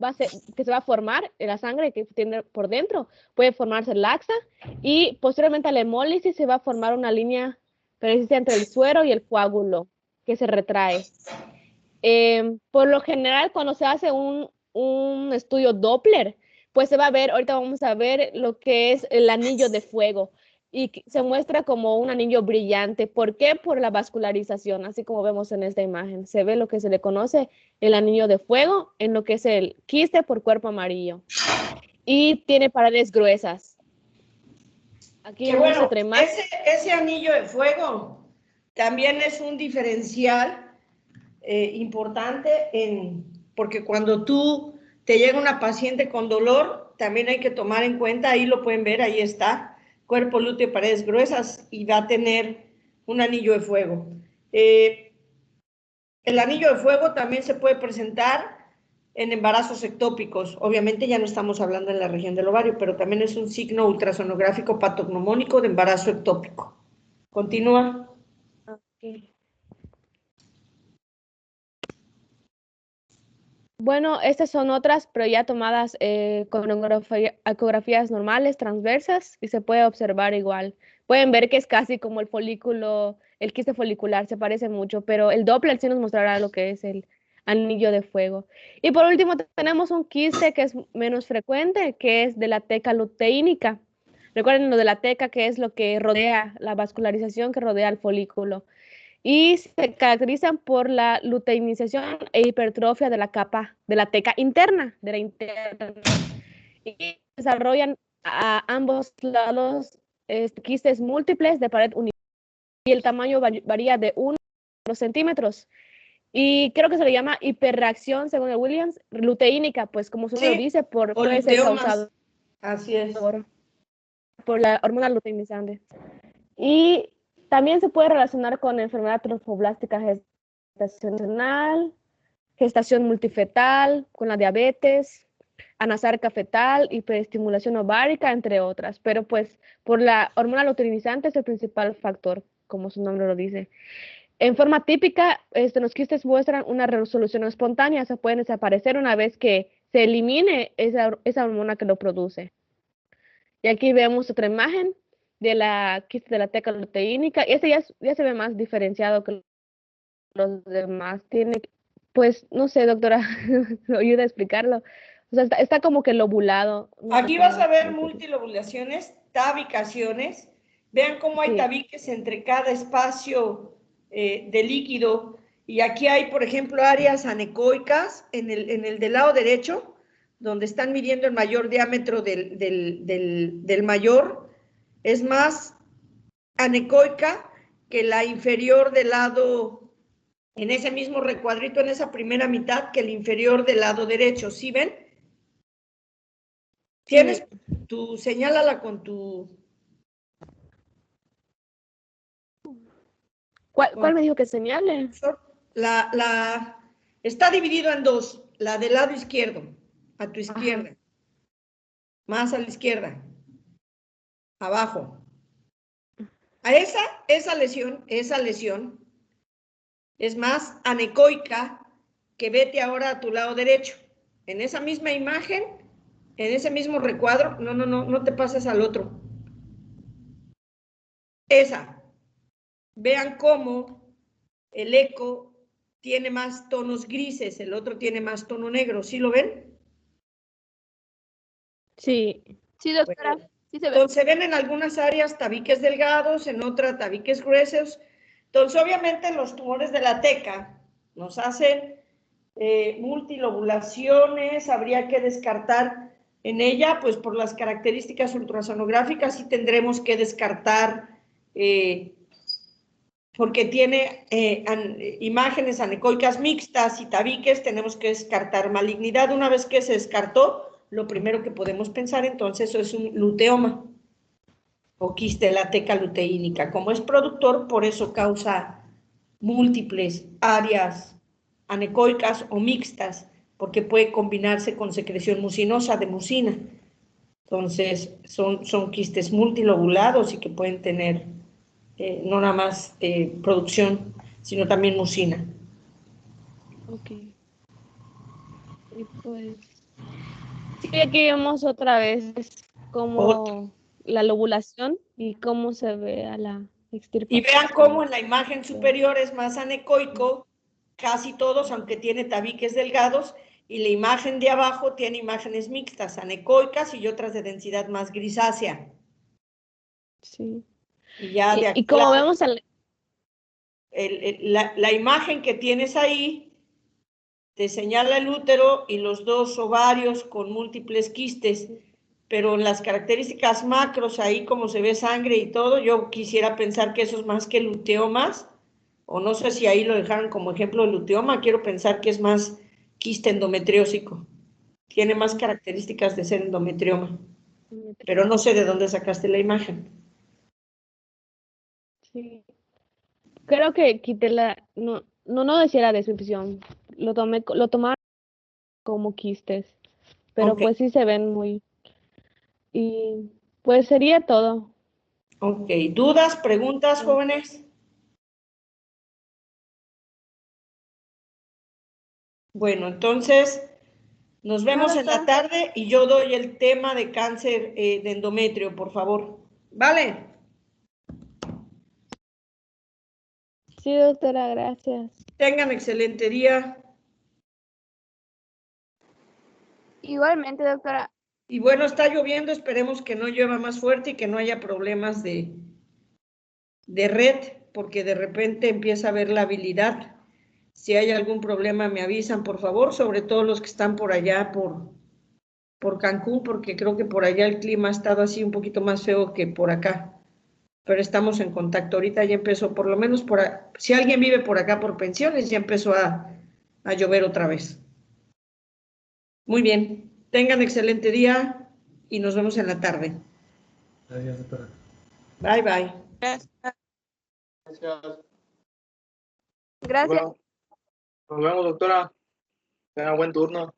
que se va a formar en la sangre que tiene por dentro, puede formarse laxa y posteriormente a la hemólisis se va a formar una línea precisa entre el suero y el coágulo que se retrae. Por lo general, cuando se hace un estudio Doppler, pues se va a ver, ahorita vamos a ver lo que es el anillo de fuego y se muestra como un anillo brillante. ¿Por qué? Por la vascularización, así como vemos en esta imagen. Se ve lo que se le conoce el anillo de fuego en lo que es el quiste por cuerpo amarillo. Y tiene paredes gruesas. Aquí vemos otra imagen. Ese anillo de fuego también es un diferencial importante porque cuando tú te llega una paciente con dolor, también hay que tomar en cuenta, ahí lo pueden ver, ahí está, cuerpo lúteo, paredes gruesas, y va a tener un anillo de fuego. El anillo de fuego también se puede presentar en embarazos ectópicos. Obviamente ya no estamos hablando en la región del ovario, pero también es un signo ultrasonográfico patognomónico de embarazo ectópico. Continúa. Okay. Bueno, estas son otras, pero ya tomadas con ecografías normales, transversas, y se puede observar igual. Pueden ver que es casi como el folículo, el quiste folicular, se parece mucho, pero el Doppler sí nos mostrará lo que es el anillo de fuego. Y por último, tenemos un quiste que es menos frecuente, que es de la teca luteínica. Recuerden lo de la teca, que es lo que rodea, la vascularización que rodea el folículo. Y se caracterizan por la luteinización e hipertrofia de la capa de la teca interna, y desarrollan a ambos lados quistes múltiples de pared uniforme y el tamaño varía de 1 a 2 centímetros. Y creo que se le llama hiperreacción, según el Williams, luteínica, pues como su nombre lo dice, puede ser causado Así es. por la hormona luteinizante. Y también se puede relacionar con enfermedad trofoblástica gestacional, gestación multifetal, con la diabetes, anasarca fetal, hiperestimulación ovárica, entre otras. Pero pues por la hormona luteinizante es el principal factor, como su nombre lo dice. En forma típica, los quistes muestran una resolución espontánea, se pueden desaparecer una vez que se elimine esa hormona que lo produce. Y aquí vemos otra imagen de la quiste de la teca luteínica. Este ya se ve más diferenciado que los demás. Tiene, pues, no sé, doctora, ¿me ayuda a explicarlo? O sea, está como que lobulado. Aquí vas a ver multilobulaciones, tabicaciones. Vean cómo hay tabiques entre cada espacio de líquido. Y aquí hay, por ejemplo, áreas anecoicas en el del lado derecho, donde están midiendo el mayor diámetro del mayor. Es más anecoica que la inferior del lado, en ese mismo recuadrito, en esa primera mitad, que el inferior del lado derecho. ¿Sí ven? Tienes señálala con tu... ¿Cuál me dijo que señale? Está dividido en dos, la del lado izquierdo, a tu izquierda, más a la izquierda, abajo. A esa lesión es más anecoica que vete ahora a tu lado derecho. En esa misma imagen, en ese mismo recuadro, no te pases al otro. Esa. Vean cómo el eco tiene más tonos grises, el otro tiene más tono negro. ¿Sí lo ven? Sí. Sí, doctora. Bueno, sí se ve. Entonces se ven en algunas áreas tabiques delgados, en otras tabiques gruesos. Entonces, obviamente, los tumores de la teca nos hacen multilobulaciones, habría que descartar en ella, pues por las características ultrasonográficas, sí tendremos que descartar, porque tiene imágenes anecoicas mixtas y tabiques, tenemos que descartar malignidad. Una vez que se descartó, lo primero que podemos pensar entonces es un luteoma o quiste de la teca luteínica. Como es productor, por eso causa múltiples áreas anecoicas o mixtas, porque puede combinarse con secreción mucinosa de mucina. Entonces, son quistes multilobulados y que pueden tener no nada más producción, sino también mucina. Ok. Y pues, sí, aquí vemos otra vez cómo la lobulación y cómo se ve a la Y vean cómo extirpación. en la imagen superior es más anecoico, casi todos, aunque tiene tabiques delgados, y la imagen de abajo tiene imágenes mixtas, anecoicas y otras de densidad más grisácea. Sí. Y ya de Y aquí como vemos la imagen que tienes ahí te señala el útero y los dos ovarios con múltiples quistes, pero en las características macros, ahí como se ve sangre y todo, yo quisiera pensar que eso es más que luteomas, o no sé si ahí lo dejaron como ejemplo de luteoma, quiero pensar que es más quiste endometriósico, tiene más características de ser endometrioma, pero no sé de dónde sacaste la imagen. sí. Creo que quité no decía la descripción. Lo tomaron como quistes, pero Ok, pues sí se ven muy. Y pues sería todo. ok. ¿Dudas, preguntas, jóvenes? Bueno, entonces nos No, vemos en la doctora. tarde y yo doy el tema de cáncer de endometrio, por favor. ¿Vale? Sí, doctora, gracias. Tengan excelente día. Igualmente, doctora. Y bueno, está lloviendo, esperemos que no llueva más fuerte y que no haya problemas de red, porque de repente empieza a haber la habilidad. Si hay algún problema, me avisan, por favor, sobre todo los que están por allá, por Cancún, porque creo que por allá el clima ha estado así un poquito más feo que por acá. Pero estamos en contacto. Ahorita ya empezó, por lo menos si alguien vive por acá por pensiones, ya empezó a llover otra vez. Muy bien, tengan excelente día y nos vemos en la tarde. Gracias, doctora. Bye, bye. Gracias. Gracias. Bueno, nos vemos, doctora. Tenga buen turno.